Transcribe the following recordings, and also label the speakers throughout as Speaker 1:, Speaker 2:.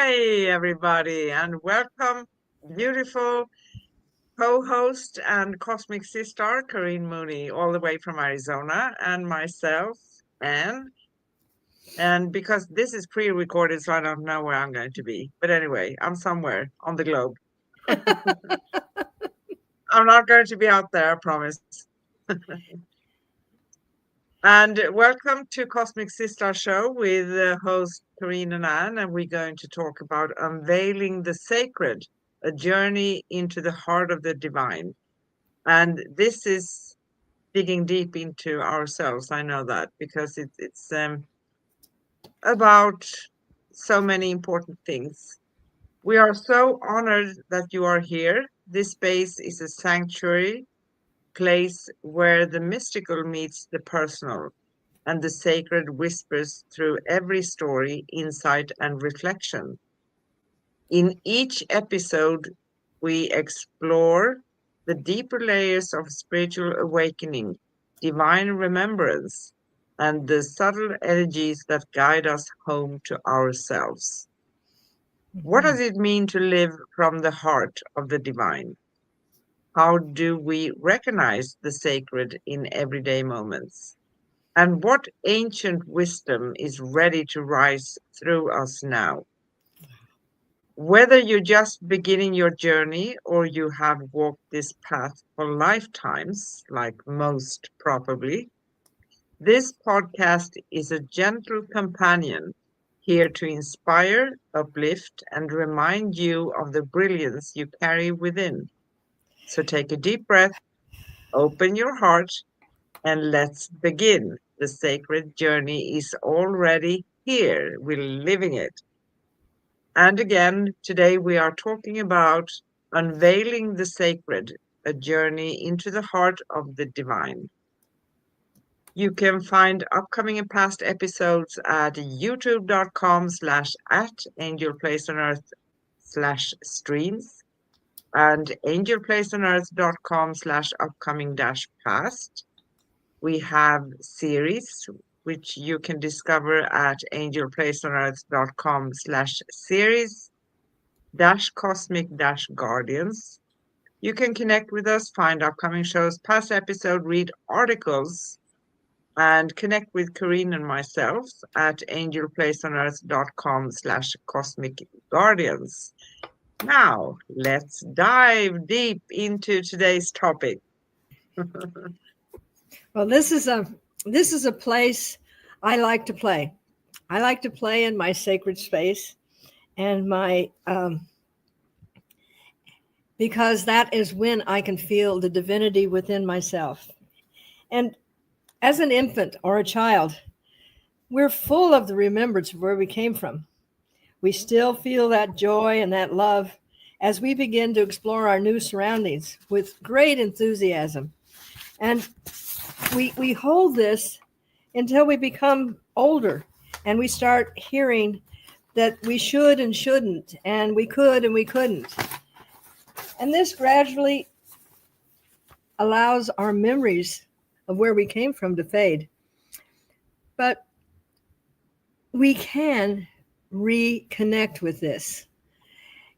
Speaker 1: Hi, everybody, and welcome, beautiful co-host and cosmic sister, Corinne Mooney, all the way from Arizona, and myself, Anne. And because this is pre-recorded, so I don't know where I'm going to be. But anyway, I'm somewhere on the globe. I'm not going to be out there, I promise. And welcome to Cosmic Sis-Stars Show with host Corinne and Anne, and we're going to talk about Unveiling the Sacred, a journey into the heart of the divine. And this is digging deep into ourselves. I know that because it's about so many important things. We are so honored that you are here. This space is a sanctuary place where the mystical meets the personal and the sacred whispers through every story, insight, and reflection. In each episode, we explore the deeper layers of spiritual awakening, divine remembrance, and the subtle energies that guide us home to ourselves. What does it mean to live from the heart of the divine? How do we recognize the sacred in everyday moments? And what ancient wisdom is ready to rise through us now? Whether you're just beginning your journey or you have walked this path for lifetimes, like most probably, this podcast is a gentle companion here to inspire, uplift, and remind you of the brilliance you carry within. So take a deep breath, open your heart, and let's begin. The sacred journey is already here. We're living it. And again, today we are talking about unveiling the sacred, a journey into the heart of the divine. You can find upcoming and past episodes at youtube.com/at angelplaceonearth/streams and angelplaceonearth.com/upcoming-past. We have series which you can discover at angelplaceonearth.com/series cosmic guardians. You can connect with us, find upcoming shows, past episode, read articles, and connect with Corinne and myself at angelplaceonearth.com/cosmic guardians. Now, let's dive deep into today's topic.
Speaker 2: Well, this is a place I like to play. I like to play in my sacred space, and my because that is when I can feel the divinity within myself. And as an infant or a child, we're full of the remembrance of where we came from. We still feel that joy and that love as we begin to explore our new surroundings with great enthusiasm. And we hold this until we become older and we start hearing that we should and shouldn't, and we could and we couldn't. And this gradually allows our memories of where we came from to fade. But we can reconnect with this.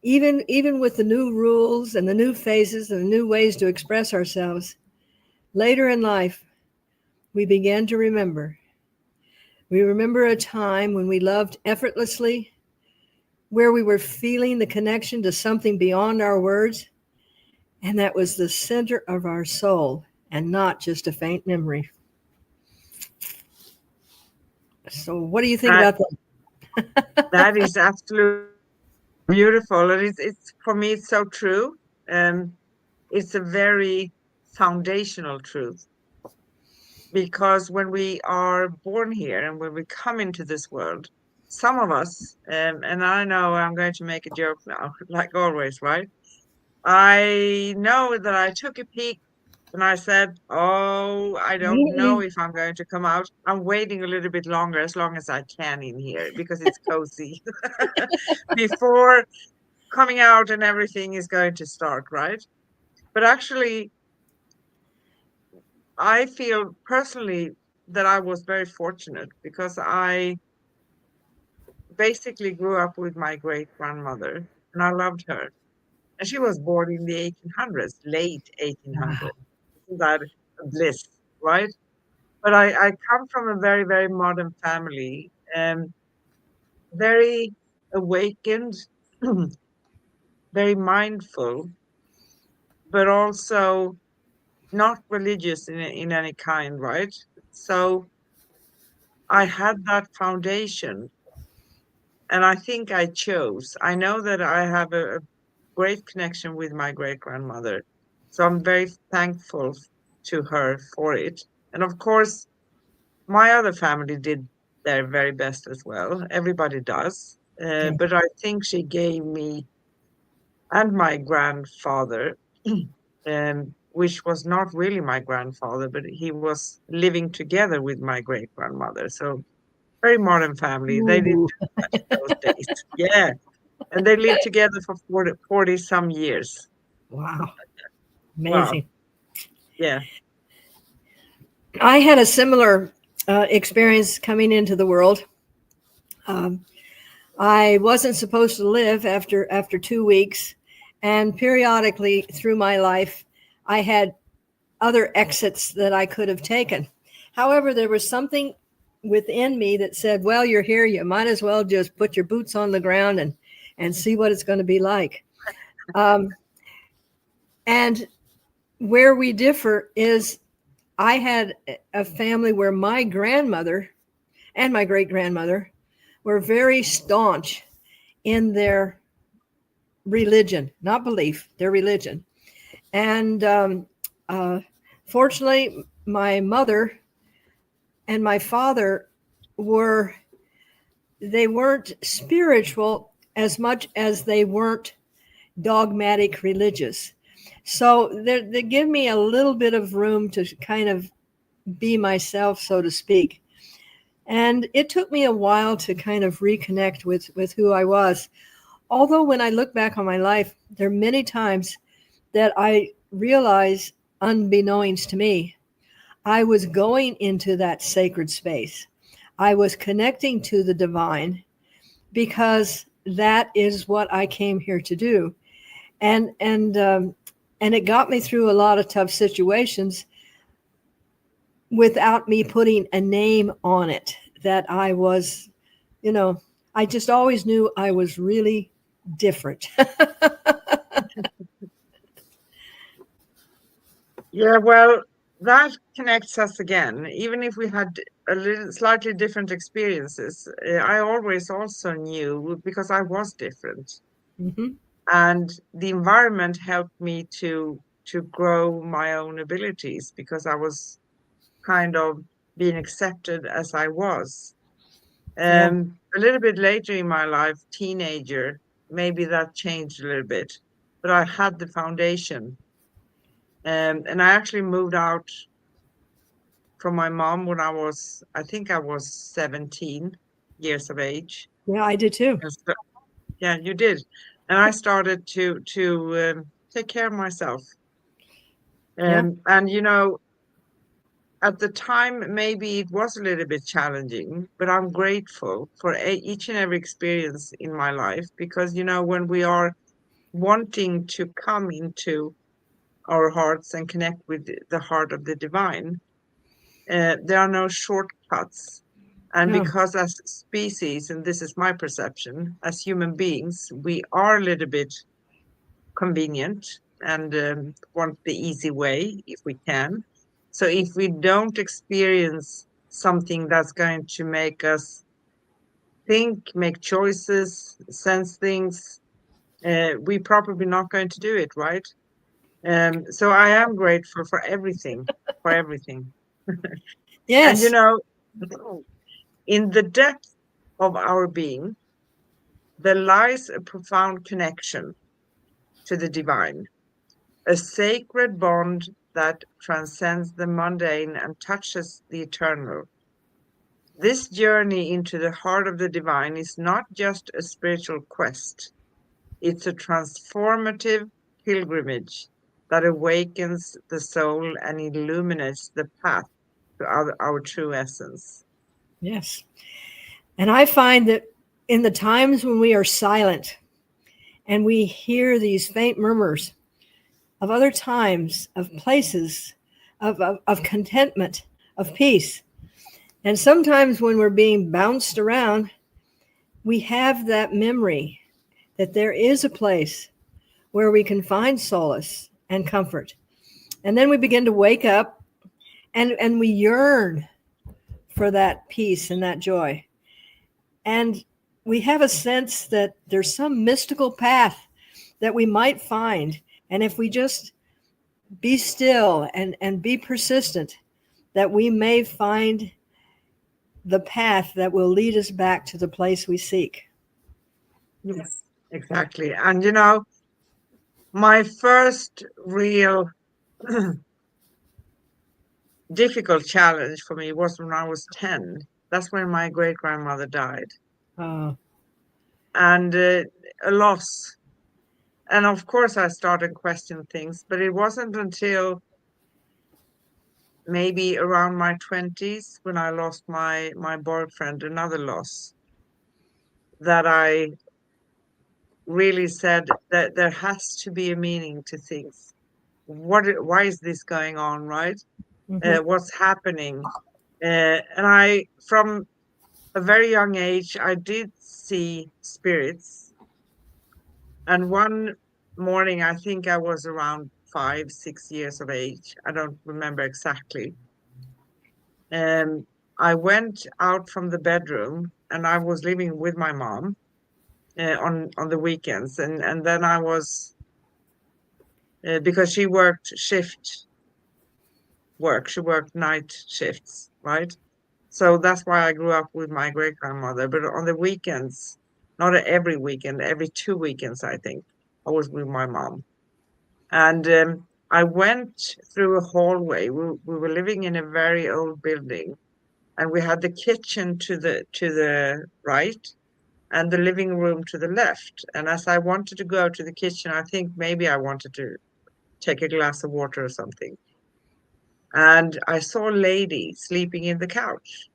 Speaker 2: Even with the new rules and the new phases and the new ways to express ourselves, later in life, we began to remember. We remember a time when we loved effortlessly, where we were feeling the connection to something beyond our words, and that was the center of our soul and not just a faint memory. So what do you think about that?
Speaker 1: That is absolutely beautiful. And it's for me, it's so true. It's a very foundational truth. Because when we are born here and when we come into this world, some of us, and I know I'm going to make a joke now, like always, right? I know that I took a peek and I said, oh, I don't know if I'm going to come out. I'm waiting a little bit longer, as long as I can in here, because it's cozy before coming out and everything is going to start, right? But actually, I feel personally that I was very fortunate because I basically grew up with my great grandmother, and I loved her. And she was born in the 1800s, late 1800s.
Speaker 2: Wow.
Speaker 1: Isn't that a bliss, right? But I come from a very, very modern family, very awakened, very mindful, but also not religious in any kind, right? So I had that foundation, and I think I chose. I know that I have a great connection with my great grandmother, so I'm very thankful to her for it. And of course, my other family did their very best as well. Everybody does.
Speaker 2: Yeah.
Speaker 1: But I think she gave me and my grandfather, which was not really my grandfather, but he was living together with my great grandmother. So very modern family. They didn't
Speaker 2: Ooh.
Speaker 1: do much in those days. Yeah. And they lived together for 40 some years.
Speaker 2: Wow.
Speaker 1: Wow.
Speaker 2: Amazing.
Speaker 1: Yeah.
Speaker 2: I had a similar experience coming into the world. Um, I wasn't supposed to live after 2 weeks, and periodically through my life, I had other exits that I could have taken. However, there was something within me that said, "Well, you're here. You might as well just put your boots on the ground and see what it's going to be like." Um, and where we differ is, I had a family where my grandmother and my great grandmother were very staunch in their religion, not belief, their religion. And uh, fortunately, my mother and my father were, they weren't spiritual as much as they weren't dogmatic religious. So they give me a little bit of room to kind of be myself, so to speak. And it took me a while to kind of reconnect with who I was. Although when I look back on my life, there are many times that I realize, unbeknownst to me, I was going into that sacred space. I was connecting to the divine because that is what I came here to do. And it got me through a lot of tough situations without me putting a name on it, that I was, you know, I just always knew I was really different.
Speaker 1: Yeah, well, that connects us again. Even if we had a little slightly different experiences, I always also knew because I was different.
Speaker 2: Hmm.
Speaker 1: And the environment helped me to grow my own abilities because I was kind of being accepted as I was.
Speaker 2: Yeah.
Speaker 1: A little bit later in my life, teenager, maybe that changed a little bit, but I had the foundation. And I actually moved out from my mom when I think I was 17 years of age.
Speaker 2: Yeah, I did too.
Speaker 1: And so, yeah, you did. And I started to take care of myself.
Speaker 2: Yeah.
Speaker 1: And you know, at the time, maybe it was a little bit challenging, but I'm grateful for each and every experience in my life because, you know, when we are wanting to come into our hearts and connect with the heart of the divine, there are no shortcuts. And
Speaker 2: No.
Speaker 1: because as species, and this is my perception, as human beings, we are a little bit convenient and want the easy way if we can. So if we don't experience something that's going to make us think, make choices, sense things, we probably not going to do it, right? So I am grateful for everything, for everything. And you
Speaker 2: Yes.
Speaker 1: know, in the depth of our being, there lies a profound connection to the divine, a sacred bond that transcends the mundane and touches the eternal. This journey into the heart of the divine is not just a spiritual quest, it's a transformative pilgrimage that awakens the soul and illuminates the path to our true essence.
Speaker 2: Yes. And I find that in the times when we are silent and we hear these faint murmurs of other times, of places, of contentment, of peace. And sometimes when we're being bounced around, we have that memory that there is a place where we can find solace and comfort. And then we begin to wake up and we yearn for that peace and that joy. And we have a sense that there's some mystical path that we might find. And if we just be still and be persistent, that we may find the path that will lead us back to the place we seek.
Speaker 1: Yes, exactly. And my first real difficult challenge for me was when I was 10. That's when my great grandmother died. And a loss. And of course, I started questioning things, but it wasn't until maybe around my 20s when I lost my boyfriend, another loss, that I really said that there has to be a meaning to things. Why is this going on, right? What's happening? And I, from a very young age, I did see spirits. And one morning, I think I was around 5, 6 years of age. I don't remember exactly. I went out from the bedroom and I was living with my mom on the weekends. And then I was, because she worked shift work, she worked night shifts, right? So that's why I grew up with my great grandmother. But on the weekends, not every weekend, every 2 weekends, I think, I was with my mom. And I went through a hallway. We were living in a very old building, and we had the kitchen to the right and the living room to the left. And as I wanted to go to the kitchen, I think maybe I wanted to take a glass of water or something. And I saw a lady sleeping in the couch.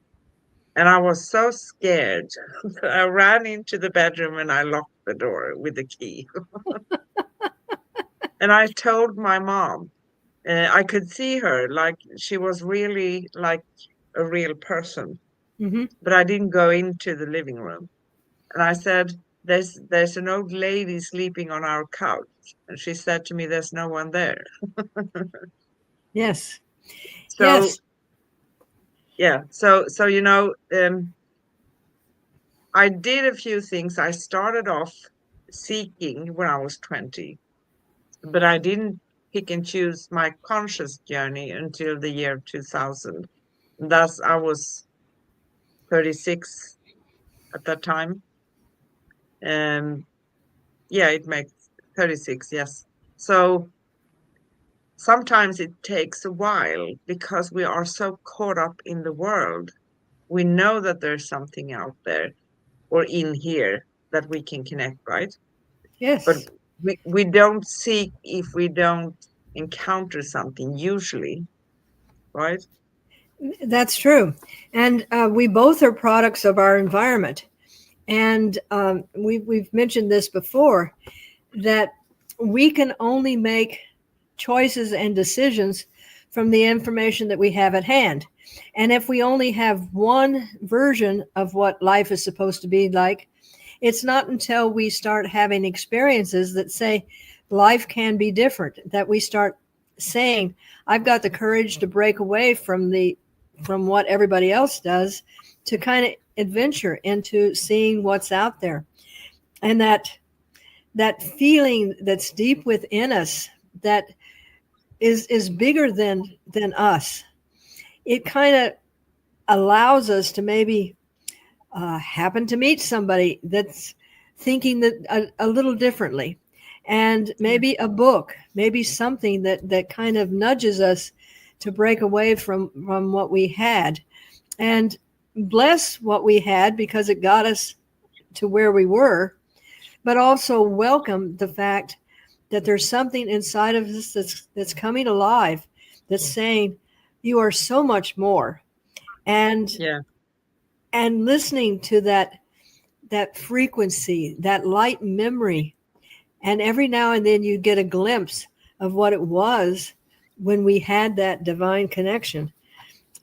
Speaker 1: And I was so scared that I ran into the bedroom and I locked the door with the key. And I told my mom, I could see her like she was really like a real person, but I didn't go into the living room. And I said, there's an old lady sleeping on our couch. And she said to me, there's no one there.
Speaker 2: Yes.
Speaker 1: So,
Speaker 2: yes.
Speaker 1: yeah. So, I did a few things. I started off seeking when I was 20, but I didn't pick and choose my conscious journey until the year 2000. Thus, I was 36 at that time. Yeah, it makes 36, yes. So sometimes it takes a while because we are so caught up in the world. We know that there's something out there or in here that we can connect, right?
Speaker 2: Yes.
Speaker 1: But we don't seek if we don't encounter something usually, right?
Speaker 2: That's true. And we both are products of our environment. And we've mentioned this before, that we can only make choices and decisions from the information that we have at hand. And if we only have one version of what life is supposed to be like, it's not until we start having experiences that say life can be different, that we start saying, I've got the courage to break away from what everybody else does, to kind of adventure into seeing what's out there. And that feeling that's deep within us, that is bigger than us, it kind of allows us to maybe happen to meet somebody that's thinking that a little differently, and maybe a book, maybe something that kind of nudges us to break away from what we had, and bless what we had because it got us to where we were, but also welcome the fact that there's something inside of us that's coming alive, that's saying you are so much more. And
Speaker 1: Yeah.
Speaker 2: and listening to that that frequency, that light memory. And every now and then you get a glimpse of what it was when we had that divine connection.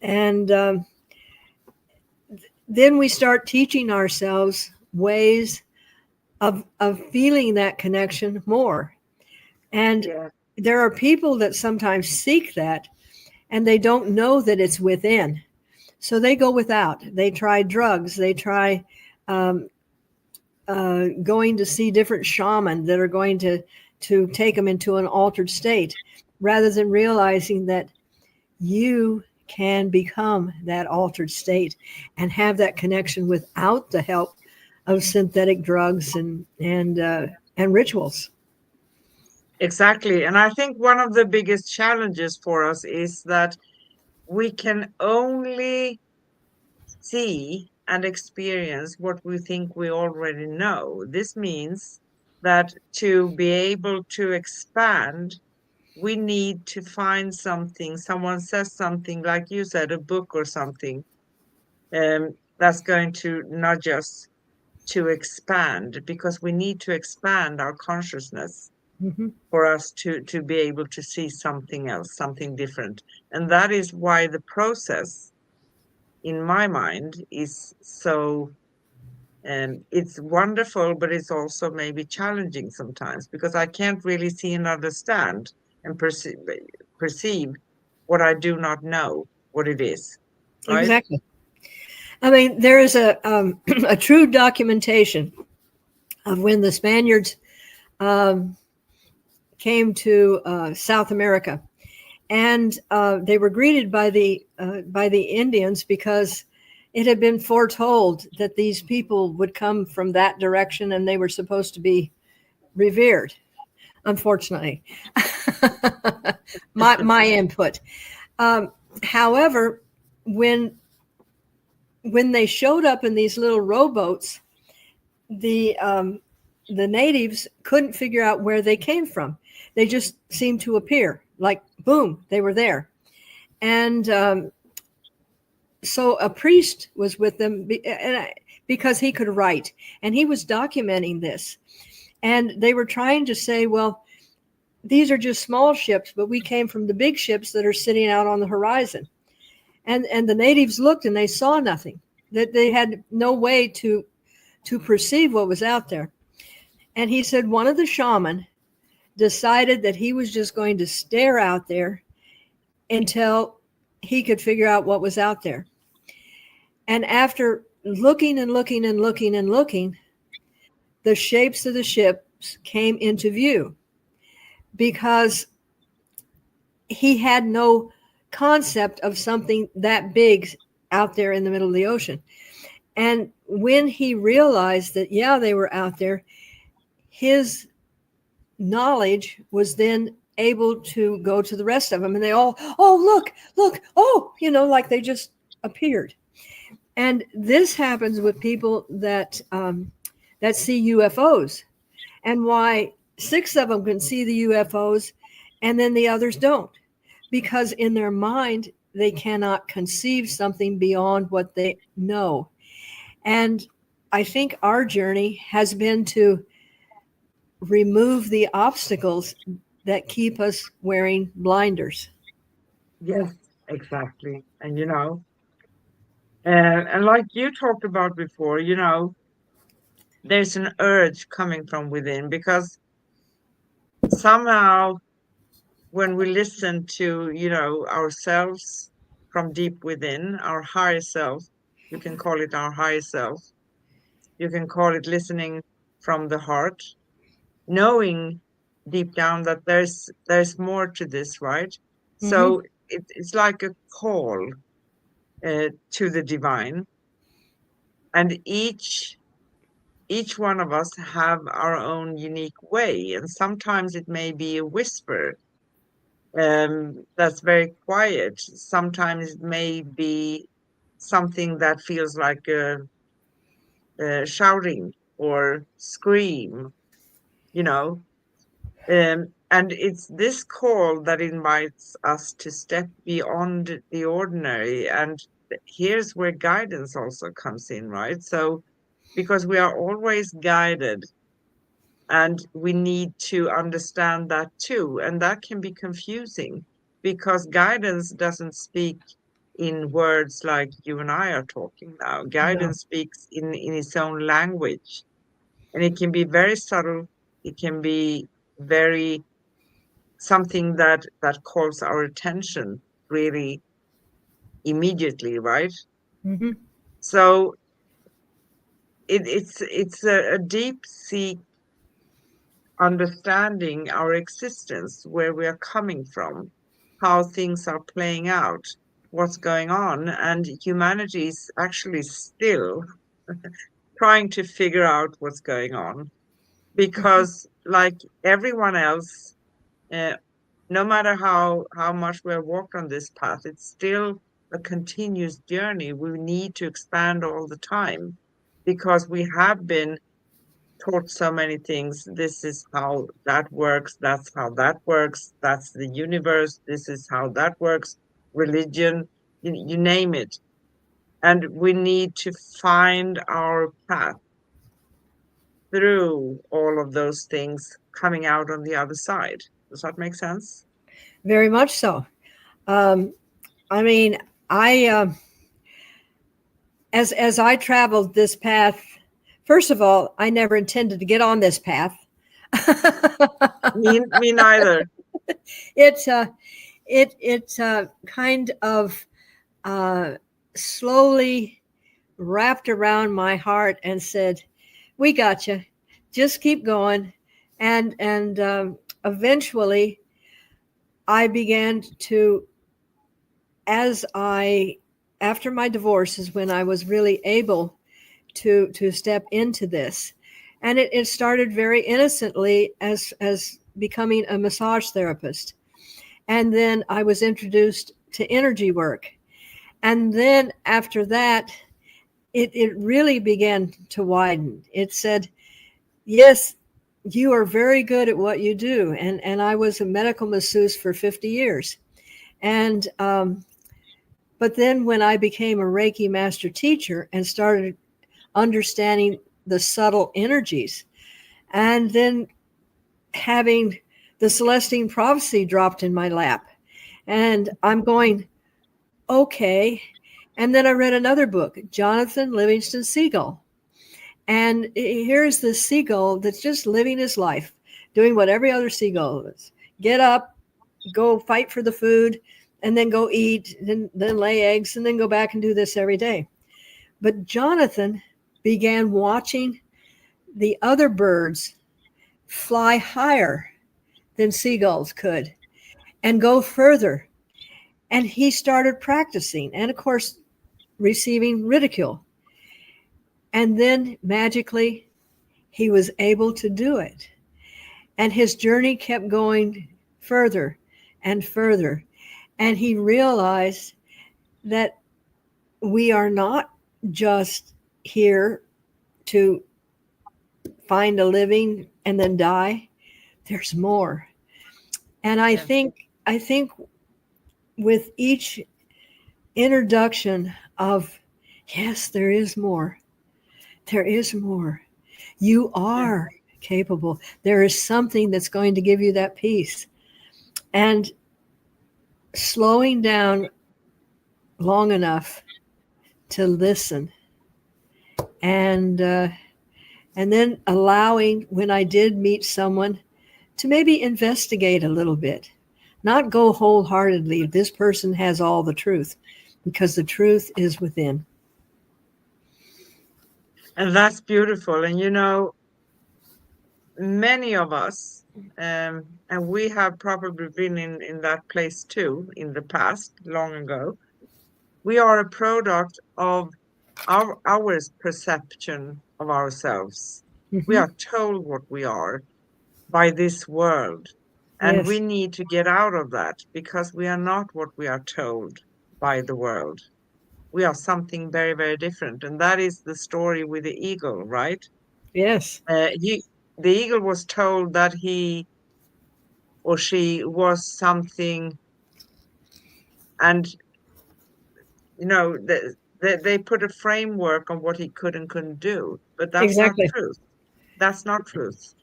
Speaker 2: And then we start teaching ourselves ways of feeling that connection more. And
Speaker 1: Yeah,
Speaker 2: there are people that sometimes seek that and they don't know that it's within. So they go without. They try drugs. They try um, going to see different shamans that are going to take them into an altered state, rather than realizing that you can become that altered state and have that connection without the help of synthetic drugs and rituals.
Speaker 1: exactly. And I think one of the biggest challenges for us is that we can only see and experience what we think we already know. This means that to be able to expand, we need to find something. Someone says something, like you said, a book or something, that's going to nudge us to expand, because we need to expand our consciousness
Speaker 2: Mm-hmm.
Speaker 1: for us to be able to see something else, something different. And that is why the process, in my mind, is so it's wonderful, but it's also maybe challenging sometimes, because I can't really see and understand and perceive what I do not know what it is, right?
Speaker 2: Exactly. I mean, there is a true documentation of when the Spaniards um, came to South America, and they were greeted by the Indians because it had been foretold that these people would come from that direction, and they were supposed to be revered. Unfortunately, my input. Um, However, when they showed up in these little rowboats, the um, the natives couldn't figure out where they came from. They just seemed to appear, like boom, they were there. And so a priest was with them because he could write, and he was documenting this. And they were trying to say, well, these are just small ships, but we came from the big ships that are sitting out on the horizon. And the natives looked and they saw nothing. That they had no way to perceive what was out there. And he said one of the shaman decided that he was just going to stare out there until he could figure out what was out there. And after looking and looking and looking and looking, the shapes of the ships came into view because he had no concept of something that big out there in the middle of the ocean. And when he realized that, yeah, they were out there, his knowledge was then able to go to the rest of them. And they all, oh, look, oh, like they just appeared. And this happens with people that see UFOs, and why 6 of them can see the UFOs and then the others don't, because in their mind they cannot conceive something beyond what they know. And I think our journey has been to remove the obstacles that keep us wearing blinders.
Speaker 1: Yes, exactly. And and like you talked about before, there's an urge coming from within, because somehow when we listen to, ourselves from deep within, our higher self, you can call it our higher self, you can call it listening from the heart, knowing deep down that there's more to this, right?
Speaker 2: Mm-hmm.
Speaker 1: So it's like a call to the divine, and each one of us have our own unique way, and sometimes it may be a whisper that's very quiet. Sometimes it may be something that feels like a shouting or scream, you know. And it's this call that invites us to step beyond the ordinary. And here's where guidance also comes in, right? So because we are always guided. And we need to understand that too. And that can be confusing because guidance doesn't speak in words like you and I are talking now.
Speaker 2: No.
Speaker 1: Guidance speaks in its own language. And it can be very subtle. It can be very something that calls our attention really immediately, right?
Speaker 2: Hmm.
Speaker 1: So it's a deep sea understanding our existence, where we are coming from, how things are playing out, what's going on. And humanity is actually still trying to figure out what's going on because, like everyone else, uh, no matter how much we have walked on this path, it's still a continuous journey. We need to expand all the time because we have been taught so many things. This is how that works. That's how that works. That's the universe. This is how that works. Religion, you name it. And we need to find our path through all of those things coming out on the other side. Does that make sense?
Speaker 2: Very much so. Um, I mean, I as I traveled this path, first of all, I never intended to get on this path.
Speaker 1: Me neither.
Speaker 2: it kind of uh, slowly wrapped around my heart and said, "We got you. Just keep going." And eventually, I began to, as I after my divorce is when I was really able to step into this. And it started very innocently as becoming a massage therapist. And then I was introduced to energy work. And then after that, it really began to widen. It said, yes, you are very good at what you do. And I was a medical masseuse for 50 years. And but then when I became a Reiki master teacher and started understanding the subtle energies, and then having the Celestine prophecy dropped in my lap, and I'm going, okay. And then I read another book, Jonathan Livingston Seagull. And here's the seagull that's just living his life, doing what every other seagull is. Get up, go fight for the food, and then go eat, then lay eggs, and then go back and do this every day. But Jonathan began watching the other birds fly higher than seagulls could and go further. And he started practicing and, of course, receiving ridicule. And then magically, he was able to do it. And his journey kept going further and further. And he realized that we are not just here to find a living and then die. There's more. And I think with each introduction of, yes, there is more. There is more. You are capable. There is something that's going to give you that peace. And slowing down long enough to listen, and then allowing, when I did meet someone, to maybe investigate a little bit, not go wholeheartedly. This person has all the truth, because the truth is within.
Speaker 1: And that's beautiful. And many of us, and we have probably been in that place too in the past, long ago. We are a product of our perception of ourselves. We
Speaker 2: Mm-hmm.
Speaker 1: are told what we are by this world, and we
Speaker 2: Yes.
Speaker 1: need to get out of that because we are not what we are told by the world. We are something very, very different. And that is the story with the eagle, right?
Speaker 2: Yes.
Speaker 1: The eagle was told that he or she was something, and They put a framework on what he could and couldn't do, but that's not
Speaker 2: Exactly.
Speaker 1: truth. That's not truth.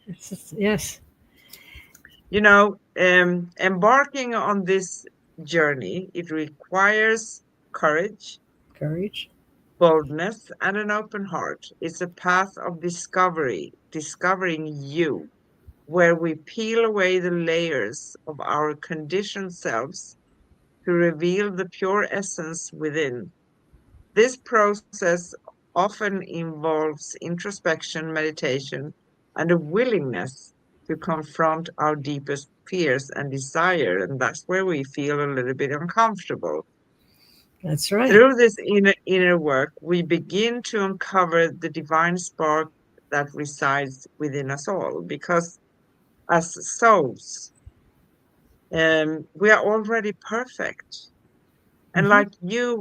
Speaker 2: Yes.
Speaker 1: Embarking on this journey, it requires courage,
Speaker 2: Courage.
Speaker 1: boldness, and an open heart. It's a path of discovery, discovering you, where we peel away the layers of our conditioned selves to reveal the pure essence within. This process often involves introspection, meditation, and a willingness to confront our deepest fears and desire. And that's where we feel a little bit uncomfortable.
Speaker 2: That's right.
Speaker 1: Through this inner work, we begin to uncover the divine spark that resides within us all. Because as souls, we are already perfect. And
Speaker 2: Mhm.
Speaker 1: like you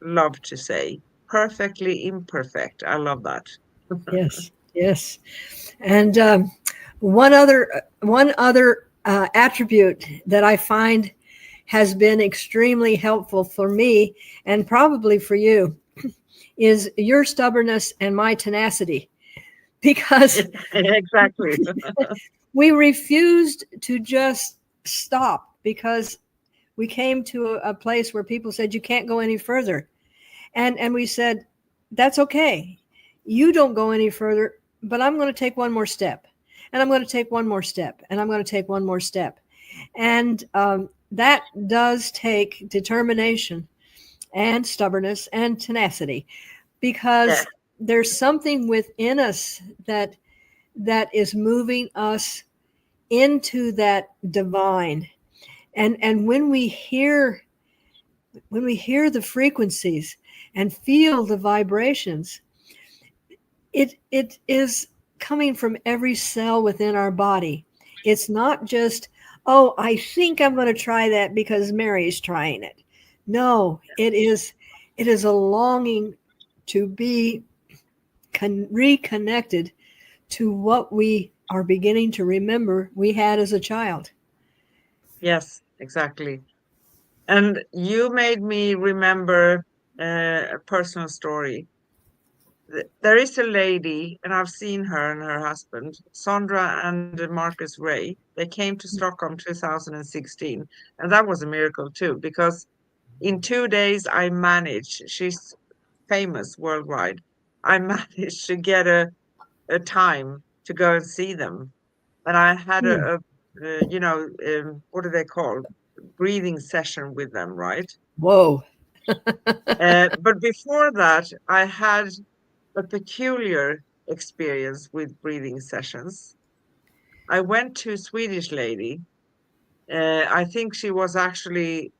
Speaker 1: love to say, perfectly imperfect. I love that.
Speaker 2: Yes. Yes. And one other attribute that I find has been extremely helpful for me and probably for you is your stubbornness and my tenacity, because
Speaker 1: Exactly.
Speaker 2: we refused to just stop, because we came to a place where people said you can't go any further, and we said that's okay, you don't go any further, but I'm going to take one more step, and I'm going to take one more step, and I'm going to take one more step. And that does take determination and stubbornness and tenacity,
Speaker 1: Yeah.
Speaker 2: because there's something within us that is moving us into that divine. And when we hear the frequencies and feel the vibrations, it is coming from every cell within our body. It's not just, oh, I think I'm going to try that because Mary's trying it. No, it is a longing to be reconnected to what we are beginning to remember we had as a child.
Speaker 1: Yes, exactly. And you made me remember a personal story. There is a lady, and I've seen her and her husband, Sandra and Marcus Ray. They came to Stockholm 2016, and that was a miracle too, because in 2 days I managed, she's famous worldwide, I managed to get a time to go and see them. And I had
Speaker 2: Hmm.
Speaker 1: what do they call? Breathing session with them, right?
Speaker 2: Whoa.
Speaker 1: But before that, I had a peculiar experience with breathing sessions. I went to a Swedish lady. I think she was actually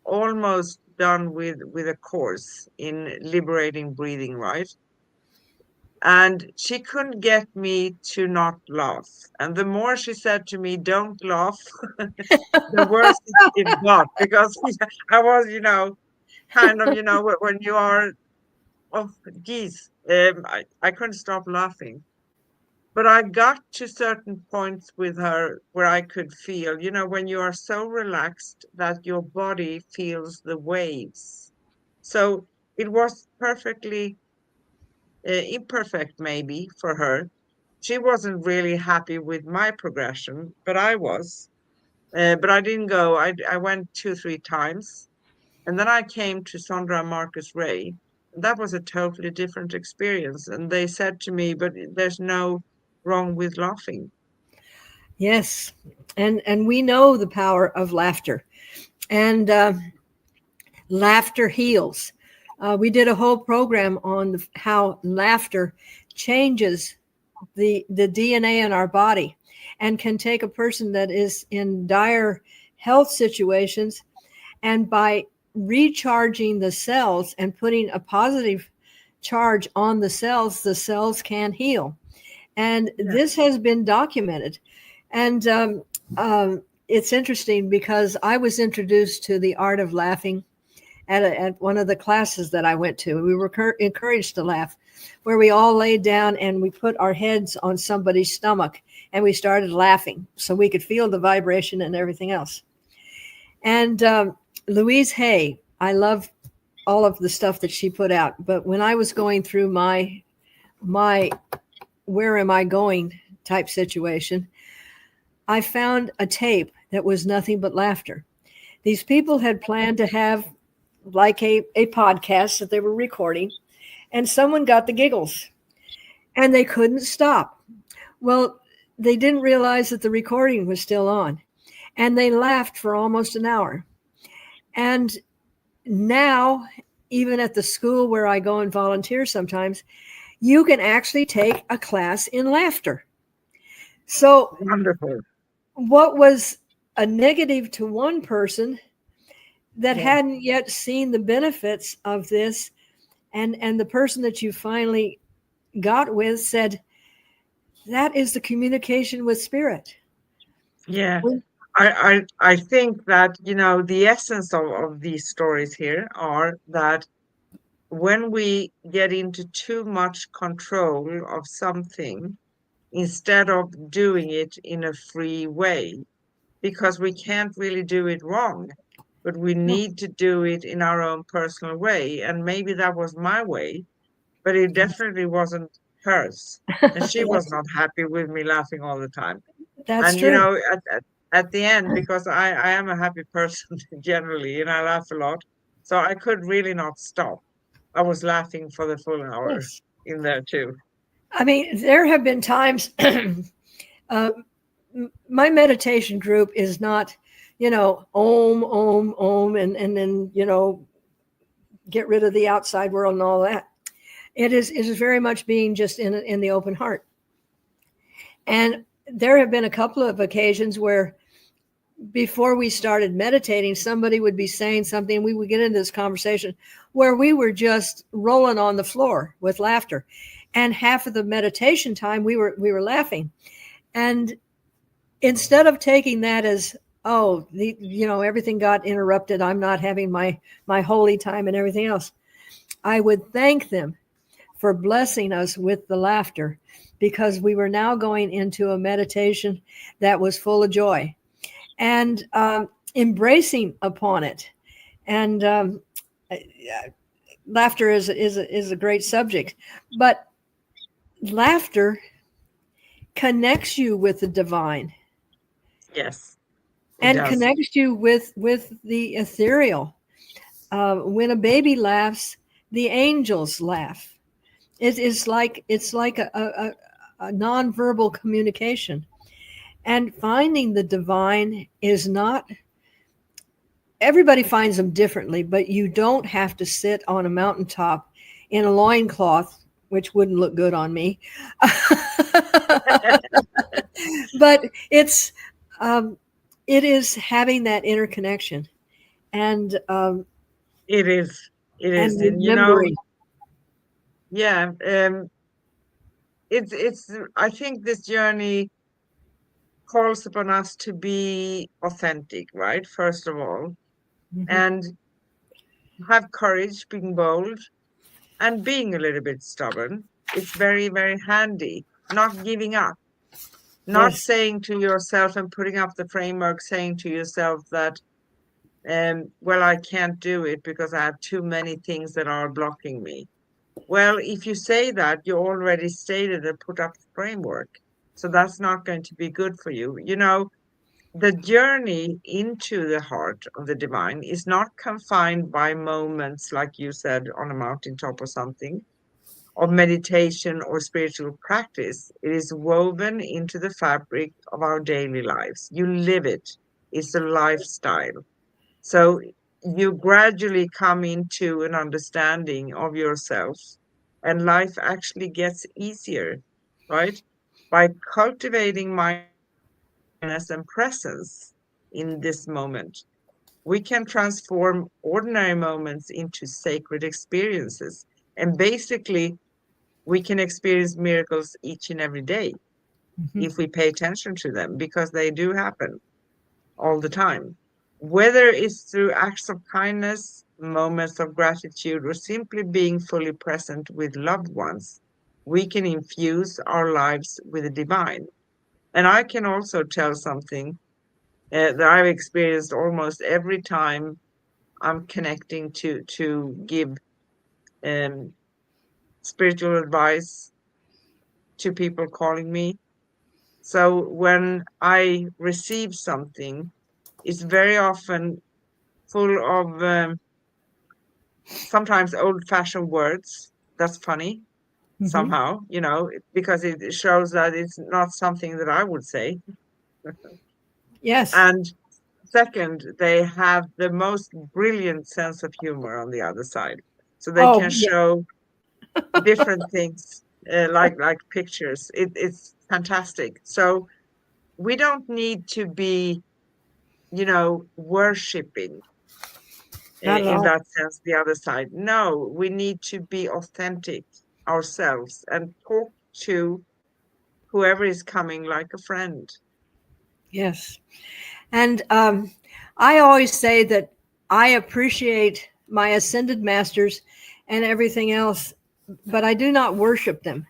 Speaker 1: almost done with a course in liberating breathing, right? And she couldn't get me to not laugh. And the more she said to me, "Don't laugh," the worse it got, because I was, kind of, when you are, oh, geez, I couldn't stop laughing. But I got to certain points with her where I could feel, when you are so relaxed that your body feels the waves. So it was perfectly imperfect, maybe, for her. She wasn't really happy with my progression, but I was. But I didn't go. I went 2, 3 times. And then I came to Sandra and Marcus Ray. And that was a totally different experience. And they said to me, but there's no wrong with laughing.
Speaker 2: Yes. And we know the power of laughter. And laughter heals. We did a whole program on how laughter changes the DNA in our body, and can take a person that is in dire health situations, and by recharging the cells and putting a positive charge on the cells can heal. And this
Speaker 1: Yes.
Speaker 2: has been documented. And it's interesting because I was introduced to the art of laughing at one of the classes that I went to. We were encouraged to laugh, where we all laid down and we put our heads on somebody's stomach and we started laughing so we could feel the vibration and everything else. And Louise Hay, I love all of the stuff that she put out, but when I was going through my where am I going type situation, I found a tape that was nothing but laughter. These people had planned to have like a podcast that they were recording, and someone got the giggles and they couldn't stop. Well, they didn't realize that the recording was still on, and they laughed for almost an hour. And now, even at the school where I go and volunteer sometimes, you can actually take a class in laughter. So,
Speaker 1: Wonderful.
Speaker 2: what was a negative to one person that
Speaker 1: Yeah.
Speaker 2: hadn't yet seen the benefits of this, and the person that you finally got with said, that is the communication with spirit.
Speaker 1: Yeah.
Speaker 2: We-
Speaker 1: I think that, the essence of these stories here are that when we get into too much control of something, instead of doing it in a free way, because we can't really do it wrong, but we
Speaker 2: no,
Speaker 1: need to do it in our own personal way. And maybe that was my way, but it definitely wasn't hers. And she was
Speaker 2: that's,
Speaker 1: not happy with me laughing all the time.
Speaker 2: that's
Speaker 1: And,
Speaker 2: true.
Speaker 1: at the end, because I am a happy person generally, and I laugh a lot, so I could really not stop. I was laughing for the full hour
Speaker 2: Yes.
Speaker 1: in there too.
Speaker 2: I mean, there have been times, uh, my meditation group is not, om, and then, get rid of the outside world and all that. It is very much being just in the open heart. And there have been a couple of occasions where before we started meditating, somebody would be saying something, and we would get into this conversation where we were just rolling on the floor with laughter. And half of the meditation time we were laughing. And instead of taking that as, oh, everything got interrupted, I'm not having my holy time and everything else, I would thank them for blessing us with the laughter, because we were now going into a meditation that was full of joy and embracing upon it. And laughter is a great subject, but laughter connects you with the divine
Speaker 1: Yes, it
Speaker 2: and
Speaker 1: does.
Speaker 2: connects you with the ethereal. When a baby laughs, the angels laugh. It's like a nonverbal communication. And finding the divine is not, everybody finds them differently, but you don't have to sit on a mountaintop in a loincloth, which wouldn't look good on me. But um, it is having that interconnection and
Speaker 1: It is. It
Speaker 2: and
Speaker 1: is. And
Speaker 2: remembering.
Speaker 1: yeah, it's I think this journey calls upon us to be authentic, right? First of all,
Speaker 2: Mhm.
Speaker 1: and have courage, being bold, and being a little bit stubborn. It's very, very handy. Not giving up, not
Speaker 2: Yes.
Speaker 1: saying to yourself and putting up the framework, saying to yourself that, well, I can't do it because I have too many things that are blocking me. Well, if you say that, you already stated and put up the framework. So that's not going to be good for you. The journey into the heart of the divine is not confined by moments, like you said, on a mountaintop or something, of meditation or spiritual practice. It is woven into the fabric of our daily lives. You live it, it's a lifestyle. So you gradually come into an understanding of yourself, and life actually gets easier, right? By cultivating mindfulness and presence in this moment, we can transform ordinary moments into sacred experiences. And basically, we can experience miracles each and every day
Speaker 2: Mhm.
Speaker 1: if we pay attention to them, because they do happen all the time. Whether it's through acts of kindness, moments of gratitude, or simply being fully present with loved ones, we can infuse our lives with the divine. And I can also tell something that I've experienced almost every time I'm connecting to give um, spiritual advice to people calling me. So when I receive something, it's very often full of sometimes old-fashioned words. That's funny
Speaker 2: Mm-hmm.
Speaker 1: somehow, because it shows that it's not something that I would say.
Speaker 2: Yes.
Speaker 1: And second, they have the most brilliant sense of humor on the other side. So they
Speaker 2: Oh,
Speaker 1: can
Speaker 2: yeah.
Speaker 1: show different things like pictures. It's fantastic. So we don't need to be, worshipping
Speaker 2: Not at
Speaker 1: in
Speaker 2: all.
Speaker 1: that sense the other side. No, we need to be authentic ourselves and talk to whoever is coming like a friend.
Speaker 2: Yes. And I always say that I appreciate my ascended masters and everything else, but I do not worship them.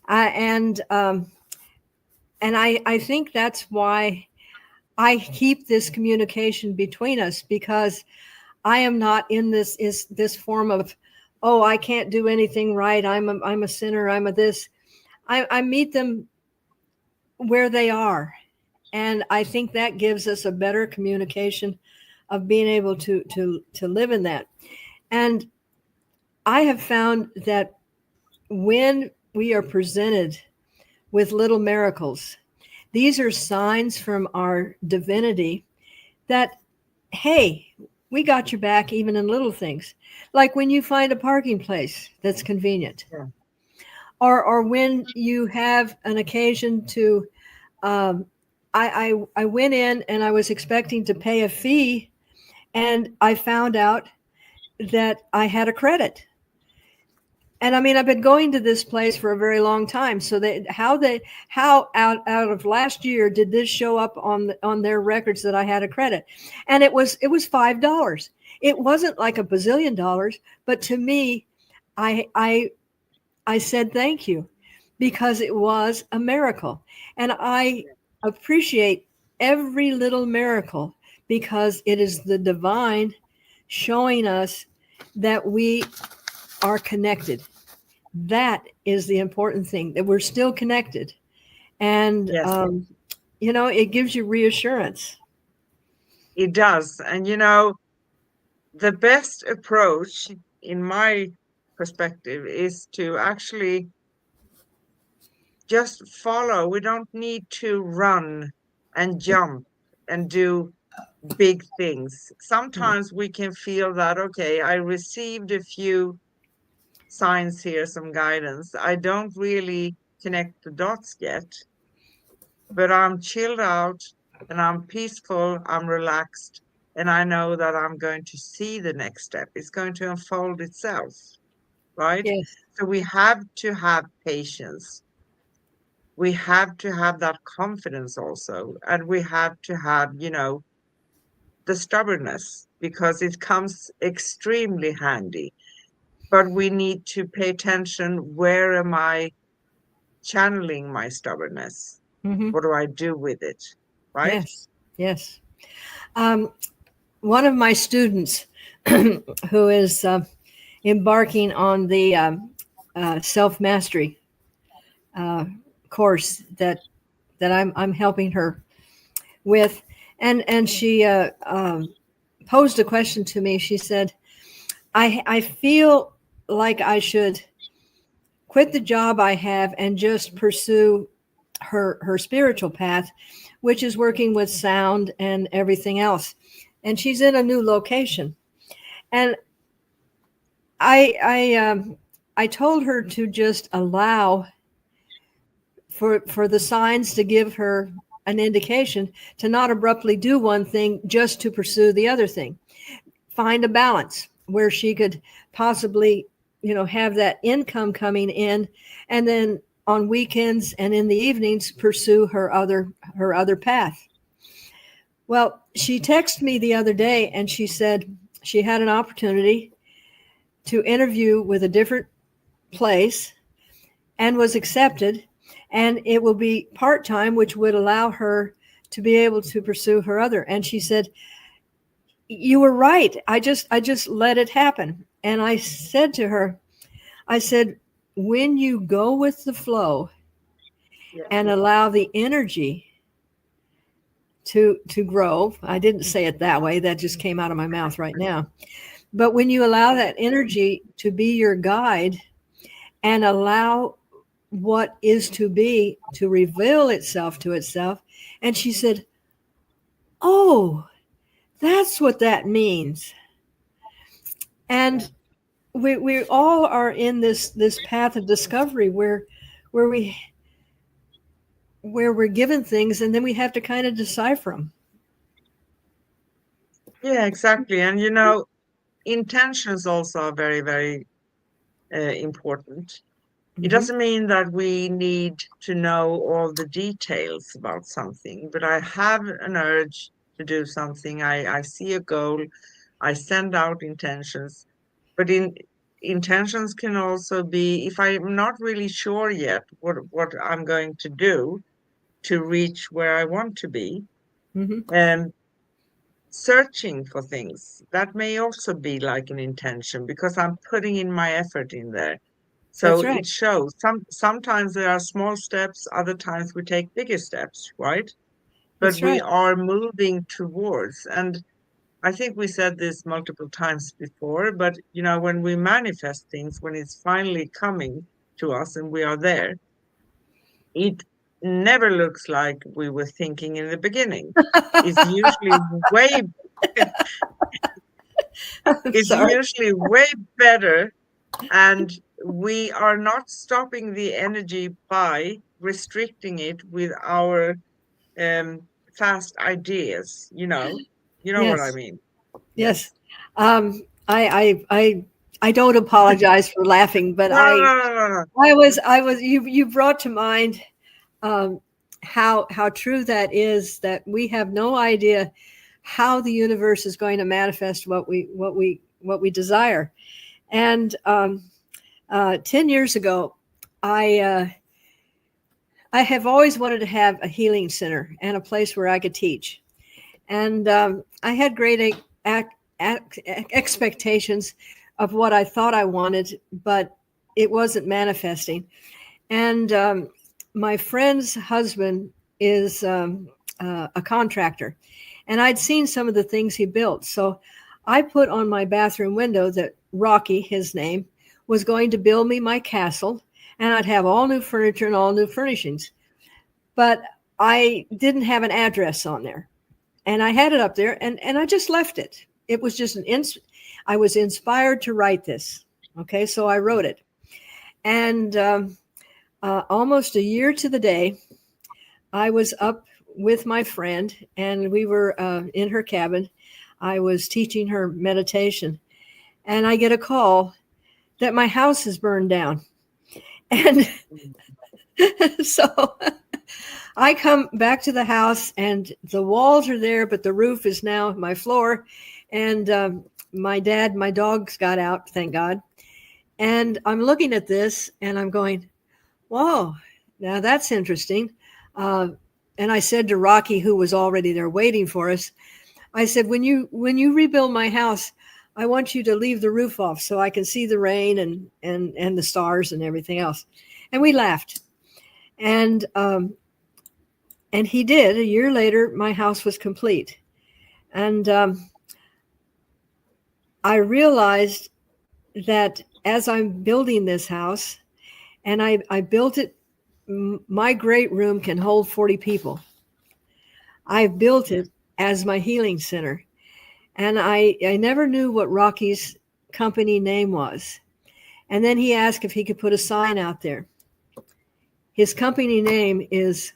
Speaker 2: I, and I think that's why I keep this communication between us, because I am not in this form of, oh, I can't do anything right. I'm a sinner. I'm a this. I meet them where they are, and I think that gives us a better communication of being able to live in that. And I have found that when we are presented with little miracles, these are signs from our divinity that, hey, we got your back even in little things. Like when you find a parking place that's convenient,
Speaker 1: Yeah.
Speaker 2: or when you have an occasion to, um, I went in and I was expecting to pay a fee, and I found out that I had a credit. And I mean, I've been going to this place for a very long time. So how out of last year did this show up on their records that I had a credit? And it was $5. It wasn't like a bazillion dollars, but to me, I I I said thank you, because it was a miracle, and I appreciate every little miracle, because it is the divine showing us that we are connected. That is the important thing, that we're still connected. And,
Speaker 1: Yes,
Speaker 2: it gives you reassurance.
Speaker 1: it does. And the best approach, in my perspective, is to actually just follow. We don't need to run and jump and do big things. Sometimes we can feel that, okay, I received a few signs here, some guidance. I don't really connect the dots yet, but I'm chilled out and I'm peaceful, I'm relaxed, and I know that I'm going to see the next step. It's going to unfold itself, right?
Speaker 2: Yes.
Speaker 1: So we have to have patience. We have to have that confidence also. And we have to have, the stubbornness, because it comes extremely handy. But we need to pay attention. Where am I channeling my stubbornness?
Speaker 2: Hmm.
Speaker 1: What do I do with it? Right?
Speaker 2: Yes. Yes. Um, One of my students who is embarking on the self mastery uh, course that I'm helping her with, and she posed a question to me. She said, I feel like I should quit the job I have and just pursue her spiritual path, which is working with sound and everything else. And she's in a new location. And I told her to just allow for the signs to give her an indication to not abruptly do one thing just to pursue the other thing. Find a balance where she could possibly, have that income coming in, and then on weekends and in the evenings pursue her other path. Well, she texted me the other day and she said she had an opportunity to interview with a different place and was accepted, and it will be part-time, which would allow her to be able to pursue her other. And she said, you were right. I just let it happen. And I said to her, I said, when you go with the flow
Speaker 1: Yeah.
Speaker 2: and allow the energy to grow, I didn't say it that way. That just came out of my mouth right now. But when you allow that energy to be your guide and allow what is to be to reveal itself to itself. And she said, oh, that's what that means. And we all are in this path of discovery where we're given things and then we have to kind of decipher them.
Speaker 1: Yeah, exactly. And intentions also are very, very important. It doesn't mean that we need to know all the details about something, but I have an urge to do something. I see a goal, I send out intentions, but intentions can also be, if I'm not really sure yet what I'm going to do to reach where I want to be,
Speaker 2: Mm-hmm.
Speaker 1: searching for things, that may also be like an intention because I'm putting in my effort in there. So
Speaker 2: That's right.
Speaker 1: it shows. Sometimes there are small steps, other times we take bigger steps, right? But
Speaker 2: That's
Speaker 1: we
Speaker 2: right.
Speaker 1: are moving towards. And I think we said this multiple times before, but when we manifest things, when it's finally coming to us and we are there, it never looks like we were thinking in the beginning. It's usually way
Speaker 2: I'm
Speaker 1: it's
Speaker 2: sorry.
Speaker 1: usually way better, and we are not stopping the energy by restricting it with our fast ideas. You know what I
Speaker 2: Yes.
Speaker 1: mean?
Speaker 2: Yes.
Speaker 1: Yes.
Speaker 2: I don't apologize for laughing, but
Speaker 1: No, no, no, no, no,
Speaker 2: you brought to mind um, how true that is, that we have no idea how the universe is going to manifest what we desire. And 10 years ago, I have always wanted to have a healing center and a place where I could teach. And I had great expectations of what I thought I wanted, but it wasn't manifesting. And my friend's husband is a contractor, and I'd seen some of the things he built. So I put on my bathroom window that Rocky, his name, was going to build me my castle, and I'd have all new furniture and all new furnishings. But I didn't have an address on there, and I had it up there, and I just left it. It was just I was inspired to write this. Okay, so I wrote it, and almost a year to the day, I was up with my friend, and we were in her cabin. I was teaching her meditation, and I get a call that my house is burned down. And so I come back to the house, and the walls are there, but the roof is now my floor. And my dogs got out, thank God. And I'm looking at this, and I'm going, whoa, now that's interesting. And I said to Rocky, who was already there waiting for us, I said, when you rebuild my house, I want you to leave the roof off so I can see the rain and the stars and everything else. And we laughed. And he did. A year later, my house was complete. And I realized that as I'm building this house, and I built it, my great room can hold 40 people. I built it as my healing center. And I never knew what Rocky's company name was. And then he asked if he could put a sign out there. His company name is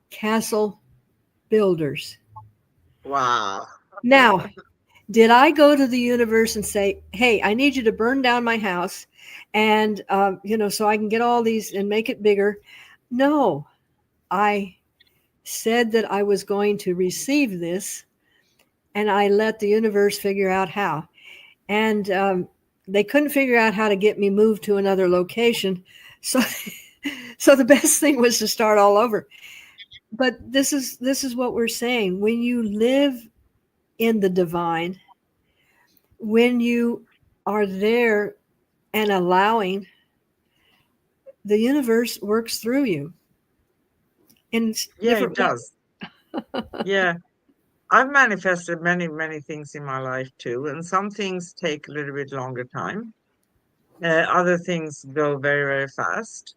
Speaker 2: Castle Builders.
Speaker 1: Wow.
Speaker 2: Now, did I go to the universe and say, hey, I need you to burn down my house and, so I can get all these and make it bigger? No, I said that I was going to receive this, and I let the universe figure out how. And they couldn't figure out how to get me moved to another location. So the best thing was to start all over. But this is what we're saying. When you live in the divine, when you are there and allowing, the universe works through you in
Speaker 1: Yeah, it
Speaker 2: different
Speaker 1: does. Yeah. I've manifested many, many things in my life too, and some things take a little bit longer time. Other things go very, very fast.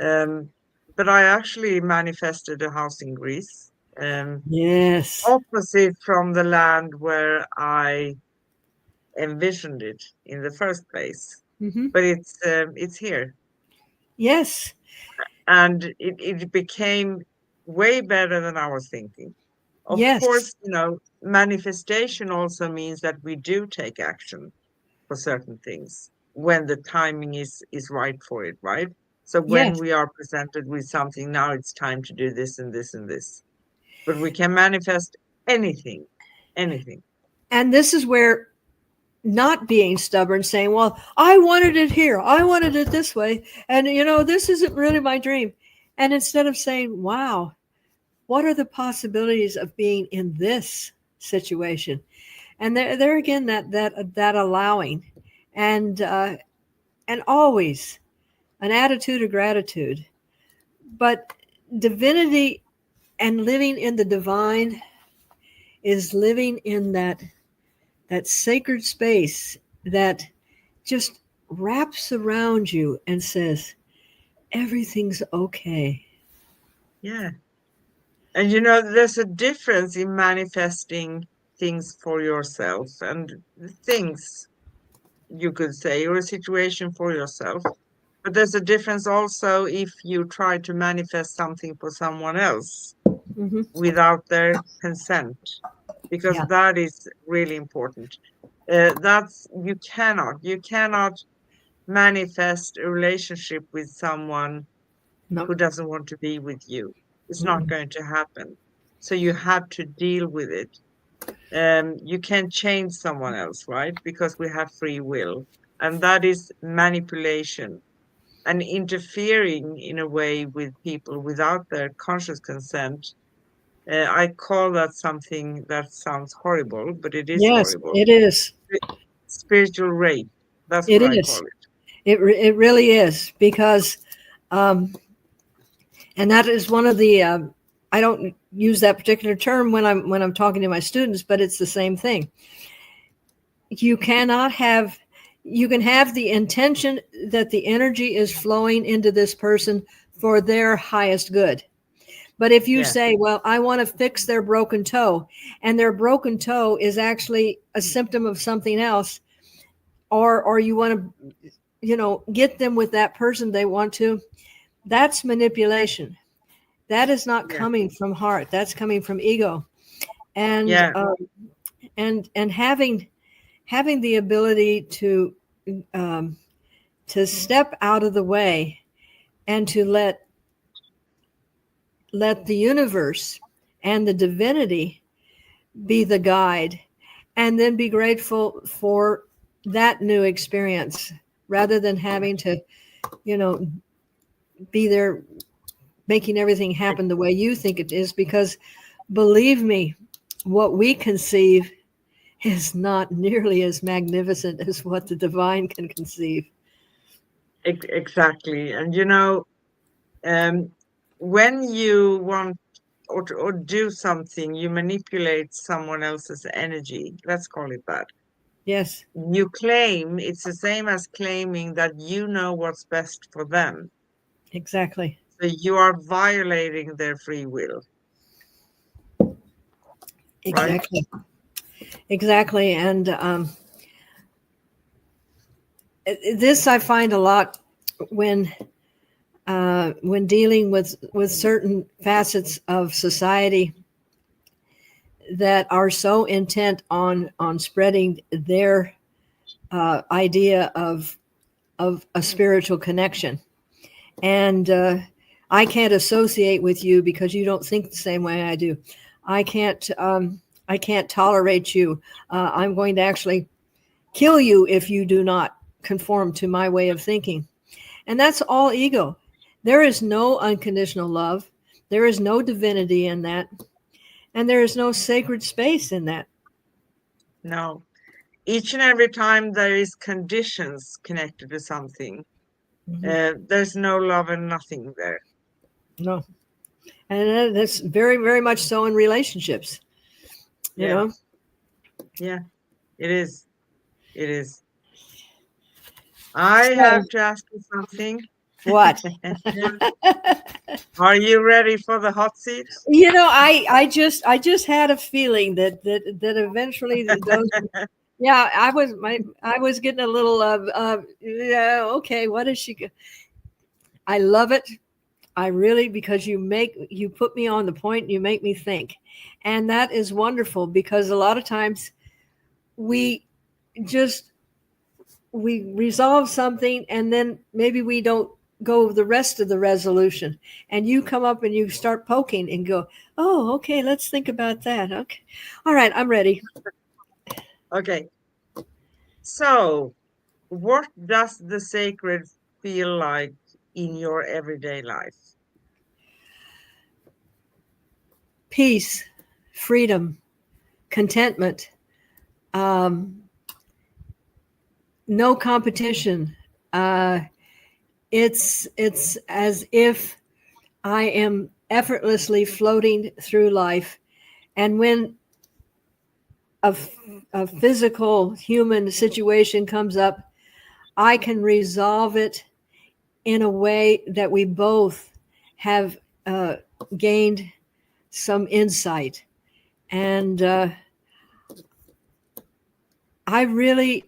Speaker 1: Um, but I actually manifested a house in Greece,
Speaker 2: Yes.
Speaker 1: opposite from the land where I envisioned it in the first place.
Speaker 2: Hmm.
Speaker 1: But it's here,
Speaker 2: Yes.
Speaker 1: and it became way better than I was thinking. Of
Speaker 2: Yes.
Speaker 1: course, manifestation also means that we do take action for certain things when the timing is right for it, right? So when
Speaker 2: Yes.
Speaker 1: we are presented with something, now it's time to do this and this and this. But we can manifest anything, anything.
Speaker 2: And this is where not being stubborn, saying, well, I wanted it here, I wanted it this way, and this isn't really my dream. And instead of saying, wow, what are the possibilities of being in this situation? And there again, that allowing, and always an attitude of gratitude. But divinity and living in the divine is living in that sacred space that just wraps around you and says, everything's okay.
Speaker 1: Yeah. And there's a difference in manifesting things for yourself and things, you could say, or a situation for yourself. But there's a difference also if you try to manifest something for someone else
Speaker 2: Hmm.
Speaker 1: without their consent, because
Speaker 2: Yeah.
Speaker 1: that is really important. You cannot manifest a relationship with someone
Speaker 2: No.
Speaker 1: who doesn't want to be with you. It's not
Speaker 2: Mm-mm.
Speaker 1: going to happen. So you have to deal with it. You can't change someone else, right? Because we have free will, and that is manipulation and interfering in a way with people without their conscious consent. I call that something that sounds horrible, but it is
Speaker 2: Yes,
Speaker 1: horrible.
Speaker 2: it is.
Speaker 1: Spiritual rape. That's
Speaker 2: It
Speaker 1: what I call
Speaker 2: is.
Speaker 1: it.
Speaker 2: It really is, because um, and that is one of the I don't use that particular term when I'm talking to my students, but it's the same thing. You cannot have you can have the intention that the energy is flowing into this person for their highest good. But if you
Speaker 1: Yeah,
Speaker 2: say, well, I want to fix their broken toe, and their broken toe is actually a symptom of something else, or you want to, get them with that person they want to, that's manipulation. That is not
Speaker 1: yeah,
Speaker 2: coming from heart. That's coming from ego. And
Speaker 1: yeah,
Speaker 2: and having the ability um, to step out of the way and to let the universe and the divinity be the guide, and then be grateful for that new experience, rather than having to, you know, be there making everything
Speaker 1: ex-
Speaker 2: happen the way you think it is. Because believe me, what we conceive is not nearly as magnificent as what the divine can conceive.
Speaker 1: exactly. And um, when you want or do something, you manipulate someone else's energy. Let's call it that.
Speaker 2: Yes,
Speaker 1: You claim it's the same as claiming that you know what's best for them.
Speaker 2: exactly.
Speaker 1: So you are violating their free will, right?
Speaker 2: Exactly. Exactly. And this I find a lot when dealing with certain facets of society that are so intent on spreading their idea of a spiritual connection. And I can't associate with you because you don't think the same way I do. I can't I can't tolerate you. I'm going to actually kill you if you do not conform to my way of thinking. And that's all ego. There is no unconditional love. There is no divinity in that. And there is no sacred space in that.
Speaker 1: No. Each and every time there is conditions connected to something, there's no love and nothing there.
Speaker 2: No. And that's very, very much so in relationships, you
Speaker 1: Yeah.
Speaker 2: know?
Speaker 1: Yeah, it is. It is. I
Speaker 2: So,
Speaker 1: have to ask you something.
Speaker 2: what?
Speaker 1: Are you ready for the hot seat?
Speaker 2: I just had a feeling that eventually those. Yeah, I was getting a little yeah, okay, what is she? I love it. I really, because you put me on the point, you make me think. And that is wonderful because a lot of times we just we resolve something and then maybe we don't go the rest of the resolution. And you come up and you start poking and go, "Oh, okay, let's think about that." Okay. All right, I'm ready.
Speaker 1: Okay. So, what does the sacred feel like in your everyday life?
Speaker 2: Peace, freedom, contentment, um, no competition. Uh, it's as if I am effortlessly floating through life, and when a, a physical human situation comes up, I can resolve it in a way that we both have gained some insight. And I really,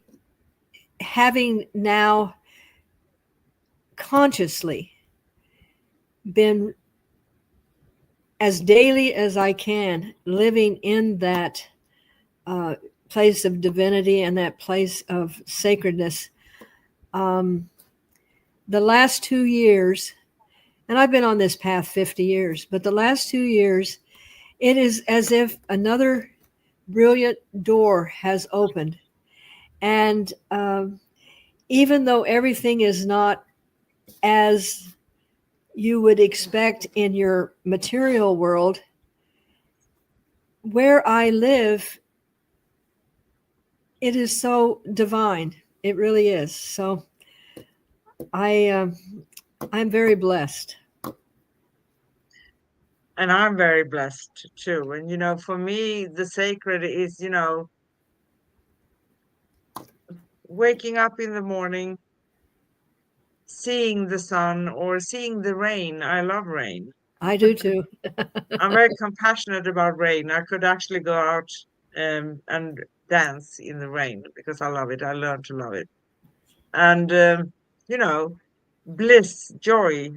Speaker 2: having now consciously been as daily as I can living in that place of divinity and that place of sacredness. Um, the last 2 years, and I've been on this path 50 years, but the last 2 years, it is as if another brilliant door has opened. And even though everything is not as you would expect in your material world, where I live, it is so divine. It really is. So I, I'm very blessed.
Speaker 1: And I'm very blessed too. And, for me, the sacred is, waking up in the morning, seeing the sun or seeing the rain. I love rain.
Speaker 2: I do too.
Speaker 1: I'm very compassionate about rain. I could actually go out and dance in the rain because I love it. I learned to love it. And, you know, bliss, joy,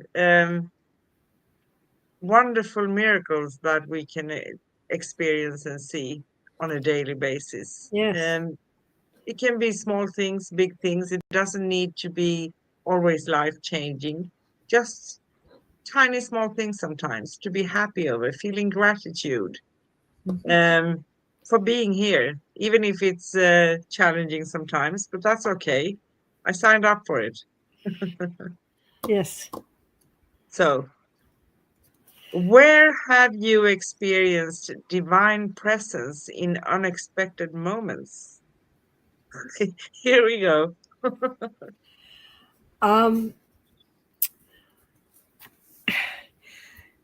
Speaker 1: wonderful miracles that we can experience and see on a daily basis.
Speaker 2: Yes.
Speaker 1: It can be small things, big things. It doesn't need to be always life changing. Just tiny small things sometimes to be happy over, feeling gratitude um, for being here, even if it's challenging sometimes, but that's okay. I signed up for it.
Speaker 2: Yes.
Speaker 1: So, where have you experienced divine presence in unexpected moments? Here we go.
Speaker 2: Um,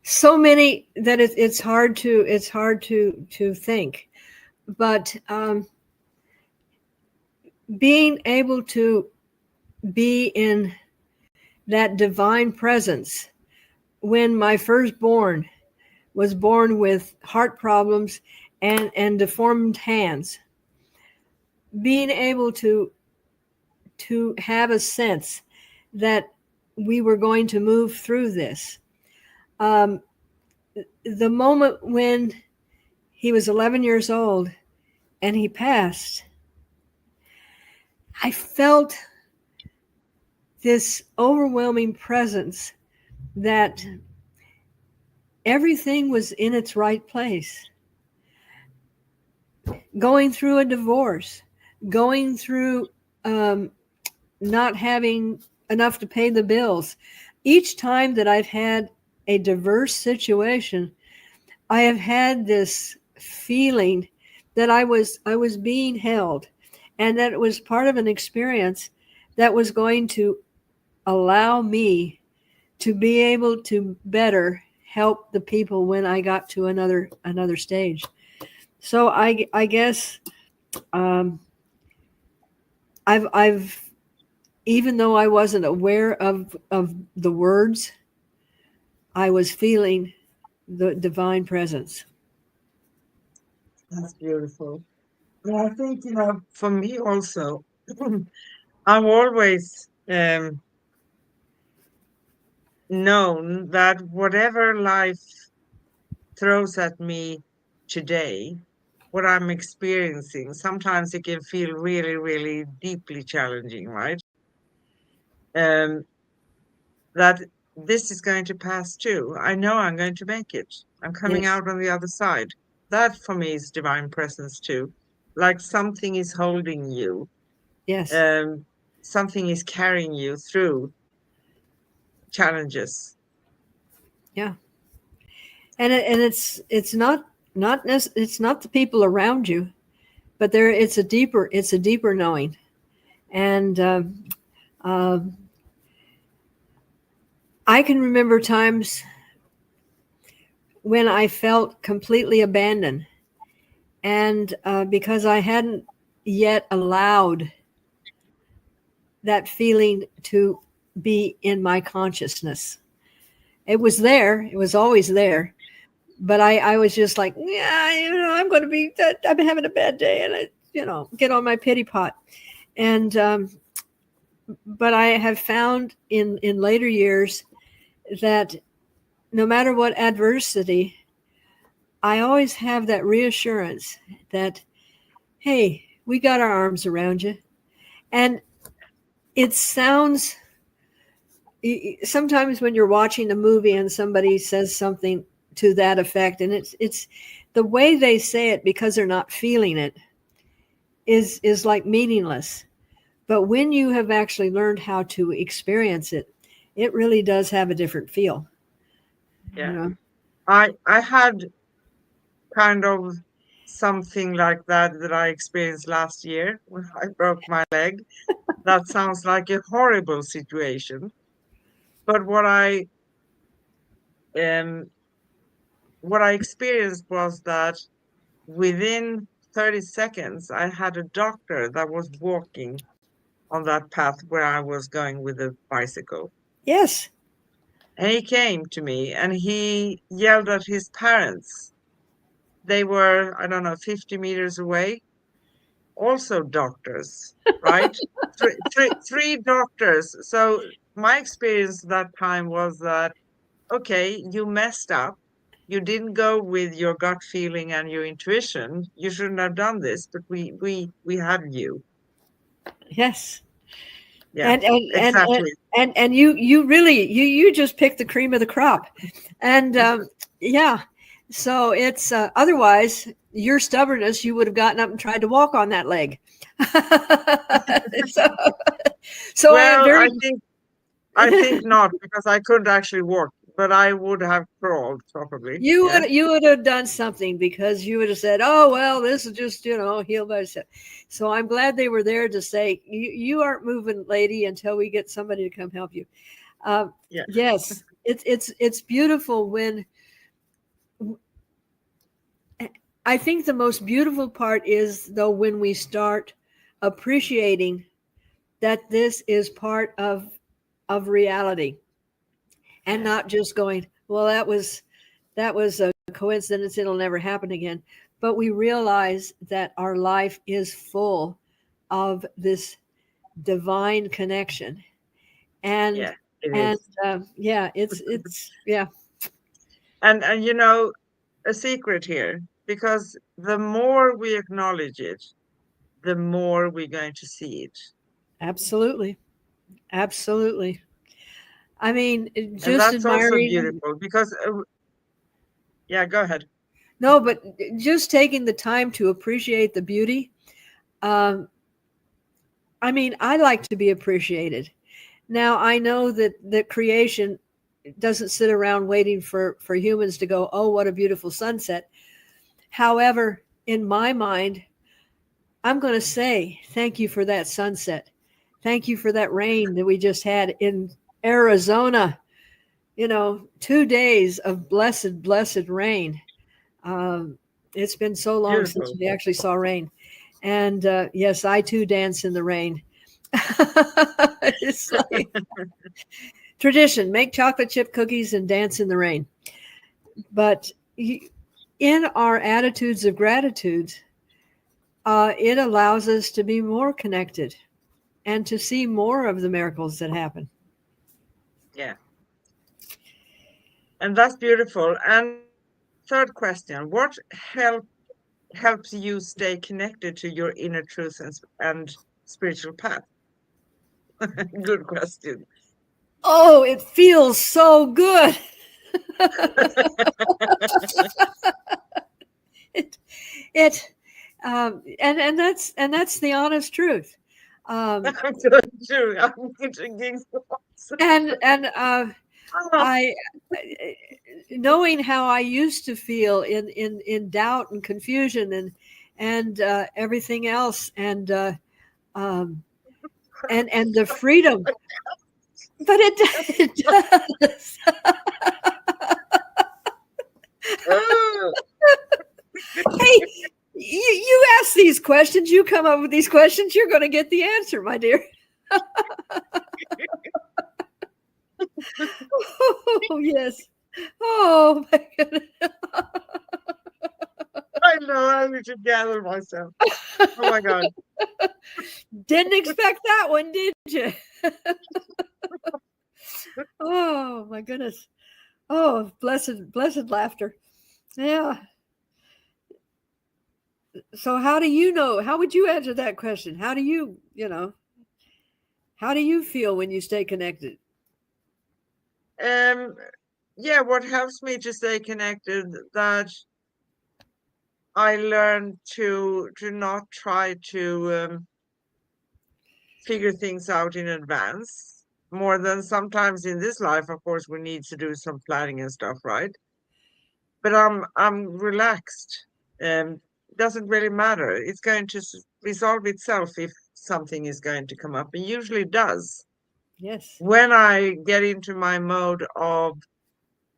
Speaker 2: so many that it's hard to think, but being able to be in that divine presence when my firstborn was born with heart problems and deformed hands, being able to have a sense that we were going to move through this. Um, the moment when he was 11 years old and he passed, I felt this overwhelming presence that everything was in its right place. Going through a divorce, going through not having enough to pay the bills. Each time that I've had a diverse situation, I have had this feeling that I was being held, and that it was part of an experience that was going to allow me to be able to better help the people when I got to another stage. So I guess um, I've even though I wasn't aware of the words, I was feeling the divine presence.
Speaker 1: That's beautiful. Yeah, I think, for me also, I've always known that whatever life throws at me today, what I'm experiencing, sometimes it can feel really, really deeply challenging, right? Um, that this is going to pass too. I know I'm going to make it. I'm coming
Speaker 2: Yes,
Speaker 1: out on the other side. That for me is divine presence too. Like something is holding you,
Speaker 2: yes,
Speaker 1: um, something is carrying you through challenges.
Speaker 2: yeah. And it's not the people around you, but there it's a deeper knowing. And uh, I can remember times when I felt completely abandoned, and because I hadn't yet allowed that feeling to be in my consciousness. It was there; it was always there, but I was just like, yeah, I'm going to be. I've been having a bad day, and get on my pity pot. And but I have found in later years that no matter what adversity, I always have that reassurance that, hey, we got our arms around you. And it sounds, sometimes when you're watching a movie and somebody says something to that effect, and it's the way they say it, because they're not feeling it, is like meaningless. But when you have actually learned how to experience it, it really does have a different feel. You
Speaker 1: Yeah.
Speaker 2: know?
Speaker 1: I had kind of something like that I experienced last year when I broke my leg. That sounds like a horrible situation. But um what I experienced was that within 30 seconds I had a doctor that was walking on that path where I was going with a bicycle.
Speaker 2: Yes.
Speaker 1: And he came to me and he yelled at his parents. They were, I don't know, 50 meters away, also doctors, right? Three doctors. So my experience that time was that, okay, you messed up. You didn't go with your gut feeling and your intuition. You shouldn't have done this, but we have you.
Speaker 2: Yes.
Speaker 1: Yeah,
Speaker 2: And
Speaker 1: exactly.
Speaker 2: and you really you just picked the cream of the crop. And yeah, so it's otherwise your stubbornness, you would have gotten up and tried to walk on that leg. so, so I am
Speaker 1: Well,
Speaker 2: very
Speaker 1: I think not because I couldn't actually walk, but I would have crawled probably. Yeah.
Speaker 2: you would have done something, because you would have said, oh well, this is just heal by itself. So I'm glad they were there to say, you aren't moving, lady, until we get somebody to come help you. Um,
Speaker 1: Yeah.
Speaker 2: yes, it's beautiful when I think the most beautiful part is, though, when we start appreciating that this is part of reality, and
Speaker 1: Yeah.
Speaker 2: not just going, well, that was a coincidence, it'll never happen again. But we realize that our life is full of this divine connection. and
Speaker 1: Yeah, it
Speaker 2: and
Speaker 1: is.
Speaker 2: yeah, it's yeah,
Speaker 1: And a secret here, because the more we acknowledge it, the more we're going to see it.
Speaker 2: absolutely, absolutely. I mean,
Speaker 1: And
Speaker 2: just
Speaker 1: that's also
Speaker 2: admiring.
Speaker 1: beautiful because, yeah, go ahead.
Speaker 2: No, but just taking the time to appreciate the beauty. Um, I mean, I like to be appreciated. Now I know that creation doesn't sit around waiting for humans to go, oh, what a beautiful sunset. However, in my mind, I'm going to say thank you for that sunset. Thank you for that rain that we just had in Arizona. 2 days of blessed rain. It's been so long since
Speaker 1: Beautiful.
Speaker 2: we actually saw rain. And yes, I too dance in the rain. It's like tradition, make chocolate chip cookies and dance in the rain. But in our attitudes of gratitude, it allows us to be more connected and to see more of the miracles that happen.
Speaker 1: Yeah. And that's beautiful. And third question, what helps you stay connected to your inner truth and spiritual path? Good question.
Speaker 2: Oh, it feels so good. it and that's the honest truth.
Speaker 1: I'm going to, I'm getting thoughts.
Speaker 2: And
Speaker 1: Oh,
Speaker 2: I knowing how I used to feel in doubt and confusion and everything else um, and the freedom, but it does.
Speaker 1: oh.
Speaker 2: Hey, you ask these questions, you come up with these questions, you're going to get the answer, my dear. Oh, yes. Oh, my goodness.
Speaker 1: I know, I need to gather myself. Oh my God.
Speaker 2: Didn't expect that one, did you? Oh, my goodness. Oh, blessed laughter. Yeah. So how do you know? How would you answer that question? How do how do you feel when you stay connected?
Speaker 1: Um, yeah, what helps me to stay connected, that I learned to not try to figure things out in advance. More than sometimes in this life, of course, we need to do some planning and stuff, right? But I'm relaxed. Doesn't really matter. It's going to resolve itself if something is going to come up, and usually does.
Speaker 2: Yes.
Speaker 1: When I get into my mode of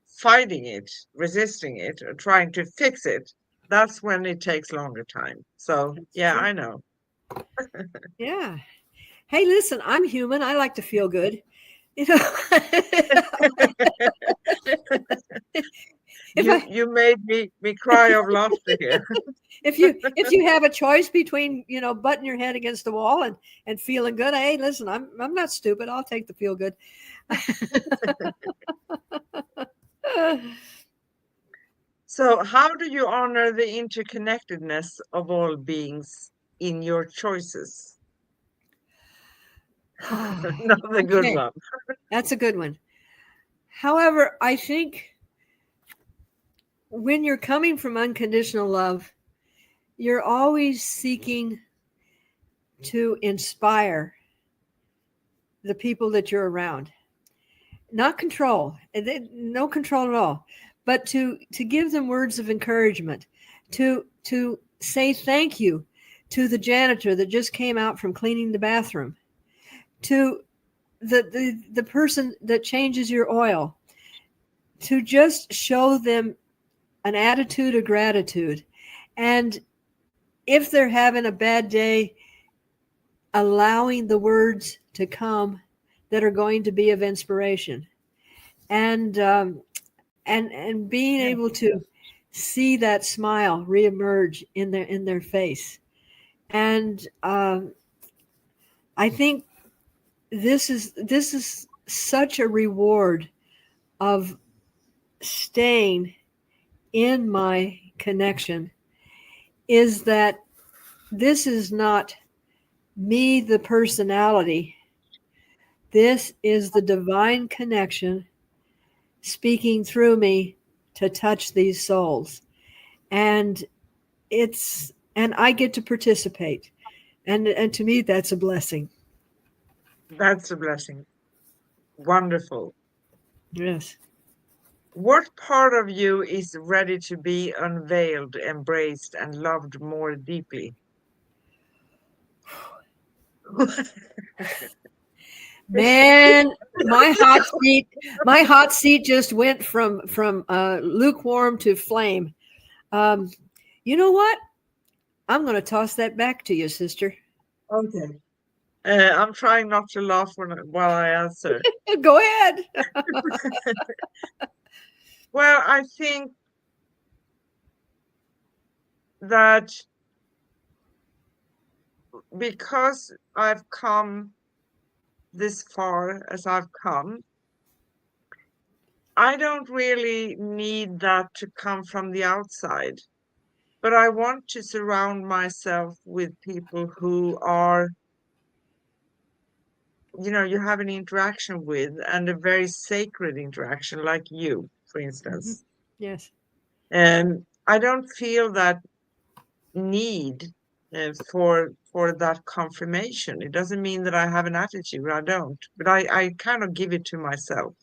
Speaker 1: fighting it, resisting it, or trying to fix it, that's when it takes longer time. So
Speaker 2: That's
Speaker 1: yeah,
Speaker 2: true.
Speaker 1: I know.
Speaker 2: Yeah. Hey, listen, I'm human. I like to feel good. You know, if
Speaker 1: You
Speaker 2: I
Speaker 1: you made me cry of laughter here.
Speaker 2: if you have a choice between butting your head against the wall and feeling good, hey, listen, I'm not stupid. I'll take the feel good.
Speaker 1: So how do you honor the interconnectedness of all beings in your choices? Another good
Speaker 2: Okay,
Speaker 1: one.
Speaker 2: that's a good one. However, I think when you're coming from unconditional love, you're always seeking to inspire the people that you're around, not control, no control at all, but to give them words of encouragement, to say thank you to the janitor that just came out from cleaning the bathroom, to the person that changes your oil, to just show them an attitude of gratitude. And if they're having a bad day, allowing the words to come that are going to be of inspiration, and and being
Speaker 1: Yeah.
Speaker 2: able to see that smile reemerge in their face. And I think this is such a reward of staying in my connection, is that this is not me, the personality. This is the divine connection speaking through me to touch these souls. And and I get to participate. And to me, that's a blessing.
Speaker 1: That's a blessing. Wonderful.
Speaker 2: Yes.
Speaker 1: What part of you is ready to be unveiled, embraced, and loved more deeply?
Speaker 2: Man, my hot seat just went from lukewarm to flame. Um, you know what? I'm going to toss that back to you, sister.
Speaker 1: Okay. I'm trying not to laugh while I answer.
Speaker 2: Go ahead.
Speaker 1: Well, I think that because I've come this far as I've come, I don't really need that to come from the outside. But I want to surround myself with people who are, you have an interaction with, and a very sacred interaction, like you, for
Speaker 2: Mhm.
Speaker 1: instance.
Speaker 2: Yes.
Speaker 1: And I don't feel that need for that confirmation. It doesn't mean that I have an attitude. I don't, but I kind of give it to myself.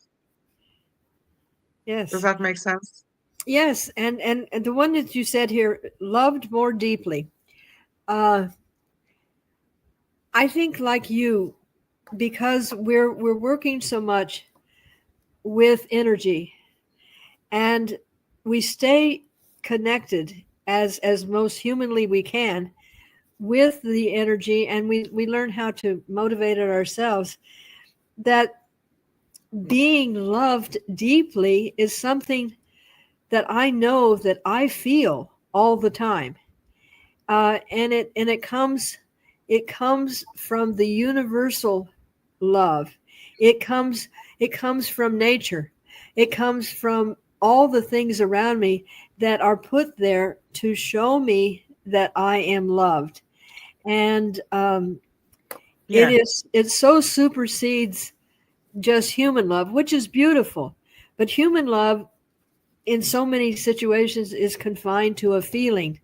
Speaker 1: Does
Speaker 2: Yes.
Speaker 1: that make sense?
Speaker 2: Yes. And the one that you said here, loved more deeply. Uh, I think like you, because we're working so much with energy, and we stay connected as most humanly we can with the energy, and we learn how to motivate it ourselves, that being loved deeply is something that I know that I feel all the time. And it comes from the universal love. It comes from nature. It comes from all the things around me that are put there to show me that I am loved. And
Speaker 1: Yeah,
Speaker 2: it so supersedes just human love, which is beautiful. But human love in so many situations is confined to a feeling,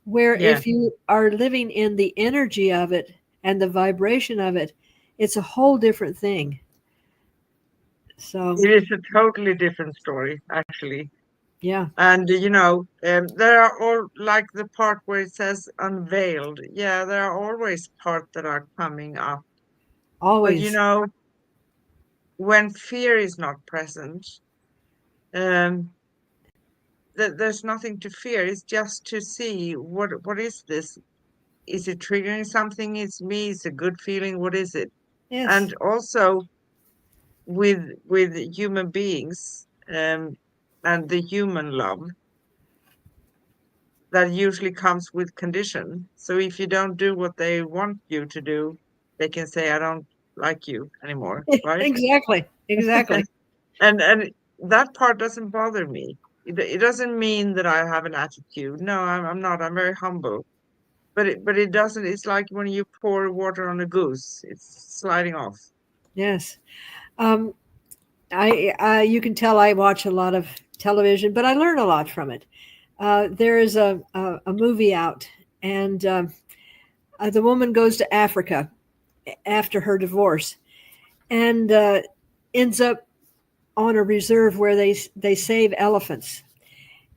Speaker 2: where
Speaker 1: yeah.
Speaker 2: if you are living in the energy of it and the vibration of it, it's a whole different thing. So,
Speaker 1: It is a totally different story, actually.
Speaker 2: yeah,
Speaker 1: And there are all like the part where it says unveiled. Yeah, there are always parts that are coming up. But
Speaker 2: always.
Speaker 1: when fear is not present, um, there's nothing to fear. It's just to see what is this? Is it triggering something? It's me. It's a good feeling. What is it?
Speaker 2: Yes,
Speaker 1: And also with human beings, and the human love that usually comes with condition. So if you don't do what they want you to do, they can say, I don't like you anymore, right?
Speaker 2: exactly, exactly.
Speaker 1: And that part doesn't bother me. It doesn't mean that I have an attitude. No, I'm not. I'm very humble. But it doesn't. It's like when you pour water on a goose, it's sliding off.
Speaker 2: Yes. Um, you can tell I watch a lot of television, but I learn a lot from it. There is a movie out, and the woman goes to Africa after her divorce, and ends up on a reserve where they save elephants.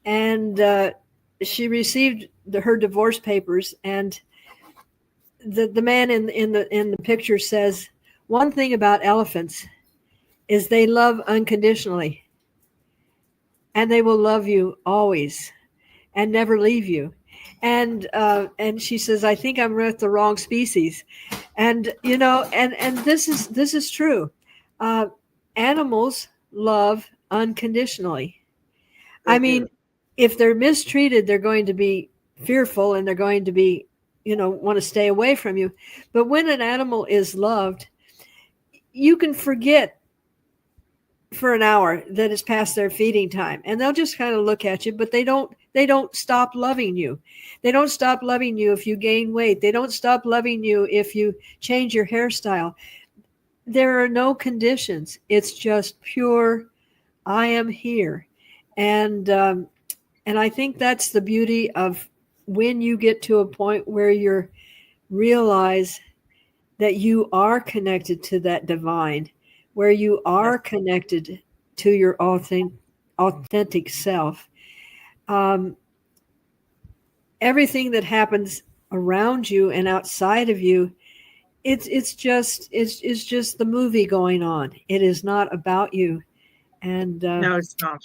Speaker 2: And she received her divorce papers, and the man in the picture says, one thing about elephants is they love unconditionally, and they will love you always and never leave you. And she says, I think I'm with the wrong species. And and this is true. uh, Animals love unconditionally.
Speaker 1: They
Speaker 2: I mean,
Speaker 1: do.
Speaker 2: if they're mistreated, they're going to be fearful, and they're going to be, want to stay away from you. But when an animal is loved, you can forget for an hour that it's past their feeding time, and they'll just kind of look at you, but they don't stop loving you. They don't stop loving you if you gain weight. They don't stop loving you if you change your hairstyle. There are no conditions. It's just pure, I am here. And um, and I think that's the beauty of when you get to a point where you realize that you are connected to that divine, where you
Speaker 1: Yes.
Speaker 2: are connected to your authentic self, um, everything that happens around you and outside of you, it's just the movie going on. It is not about you. And
Speaker 1: No, it's not.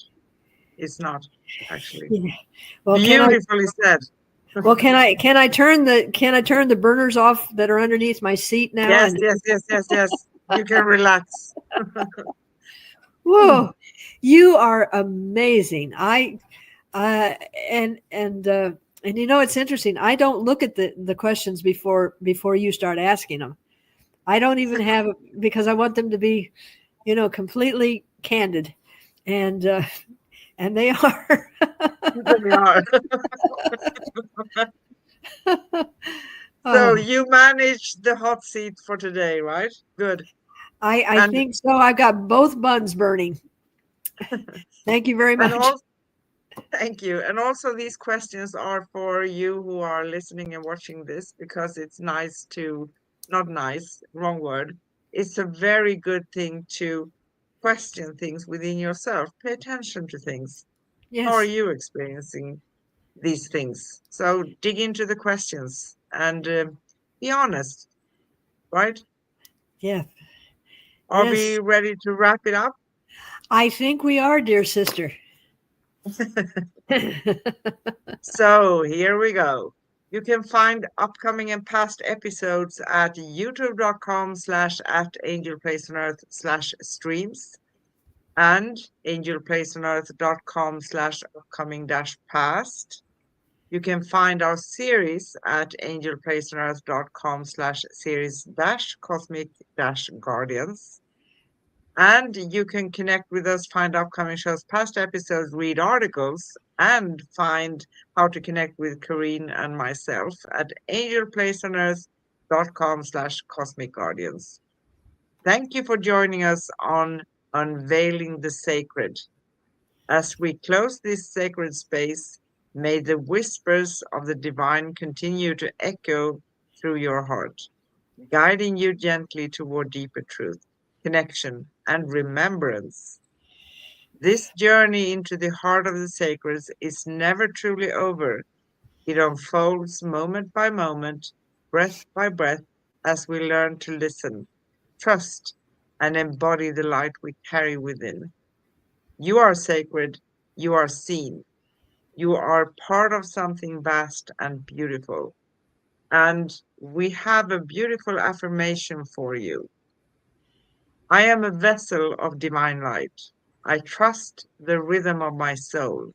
Speaker 1: It's not, actually.
Speaker 2: yeah. Well,
Speaker 1: Beautifully said.
Speaker 2: can I turn the burners off that are underneath my seat now?
Speaker 1: Yes,
Speaker 2: And
Speaker 1: yes, yes, yes, yes. You can relax.
Speaker 2: whoa, you are amazing. I uh, and and uh, and you know, it's interesting. I don't look at the questions before you start asking them. I don't even have, because I want them to be, completely candid, and and they are.
Speaker 1: They are. So
Speaker 2: Oh,
Speaker 1: you managed the hot seat for today, right? Good.
Speaker 2: I
Speaker 1: And
Speaker 2: think so. I've got both buns burning. Thank you very
Speaker 1: and
Speaker 2: much.
Speaker 1: also thank you. And also these questions are for you who are listening and watching this, because it's nice to, not nice, wrong word. It's a very good thing to question things within yourself. Pay attention to things. How are
Speaker 2: Yes.
Speaker 1: you experiencing these things? So dig into the questions and be honest, right?
Speaker 2: Yeah.
Speaker 1: Are we
Speaker 2: Yes.
Speaker 1: ready to wrap it up?
Speaker 2: I think we are, dear sister.
Speaker 1: So here we go. You can find upcoming and past episodes at youtube.com/at angelplaceonearth/streams and angelplaceonearth.com/upcoming-past. You can find our series at angelplaceonearth.com/series-cosmic-guardians. And you can connect with us, find upcoming shows, past episodes, read articles, and find how to connect with Karine and myself at angelplaceonearth.com/cosmic guardians. Thank you for joining us on Unveiling the Sacred. As we close this sacred space, may the whispers of the divine continue to echo through your heart, guiding you gently toward deeper truth, connection, and remembrance. This journey into the heart of the sacred is never truly over. It unfolds moment by moment, breath by breath, as we learn to listen, trust, and embody the light we carry within. You are sacred, you are seen, you are part of something vast and beautiful. And we have a beautiful affirmation for you. I am a vessel of divine light. I trust the rhythm of my soul.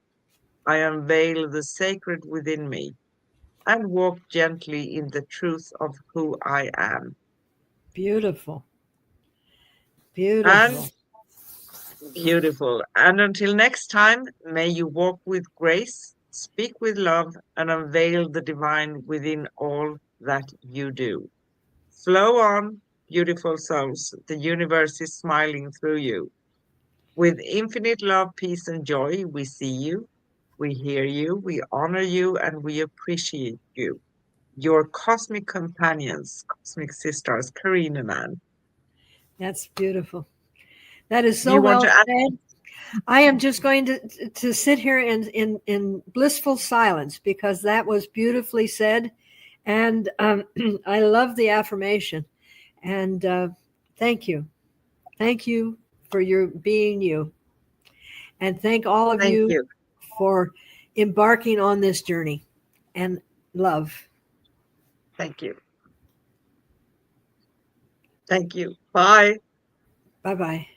Speaker 1: I unveil the sacred within me and walk gently in the truth of who I am.
Speaker 2: Beautiful.
Speaker 1: And
Speaker 2: Beautiful.
Speaker 1: beautiful. And until next time, may you walk with grace, speak with love, and unveil the divine within all that you do. Flow on, beautiful souls. The universe is smiling through you. With infinite love, peace, and joy, we see you, we hear you, we honor you, and we appreciate you. Your cosmic companions, cosmic sisters, Karina and Ann.
Speaker 2: That's beautiful. That is
Speaker 1: Do
Speaker 2: so
Speaker 1: you want
Speaker 2: well
Speaker 1: to add?
Speaker 2: said. I am just going to sit here in blissful silence, because that was beautifully said, and I love the affirmation. And thank you for your being you, and thank all of
Speaker 1: Thank
Speaker 2: you
Speaker 1: you.
Speaker 2: for embarking on this journey. And love.
Speaker 1: Thank you. Thank you. Bye.
Speaker 2: Bye bye.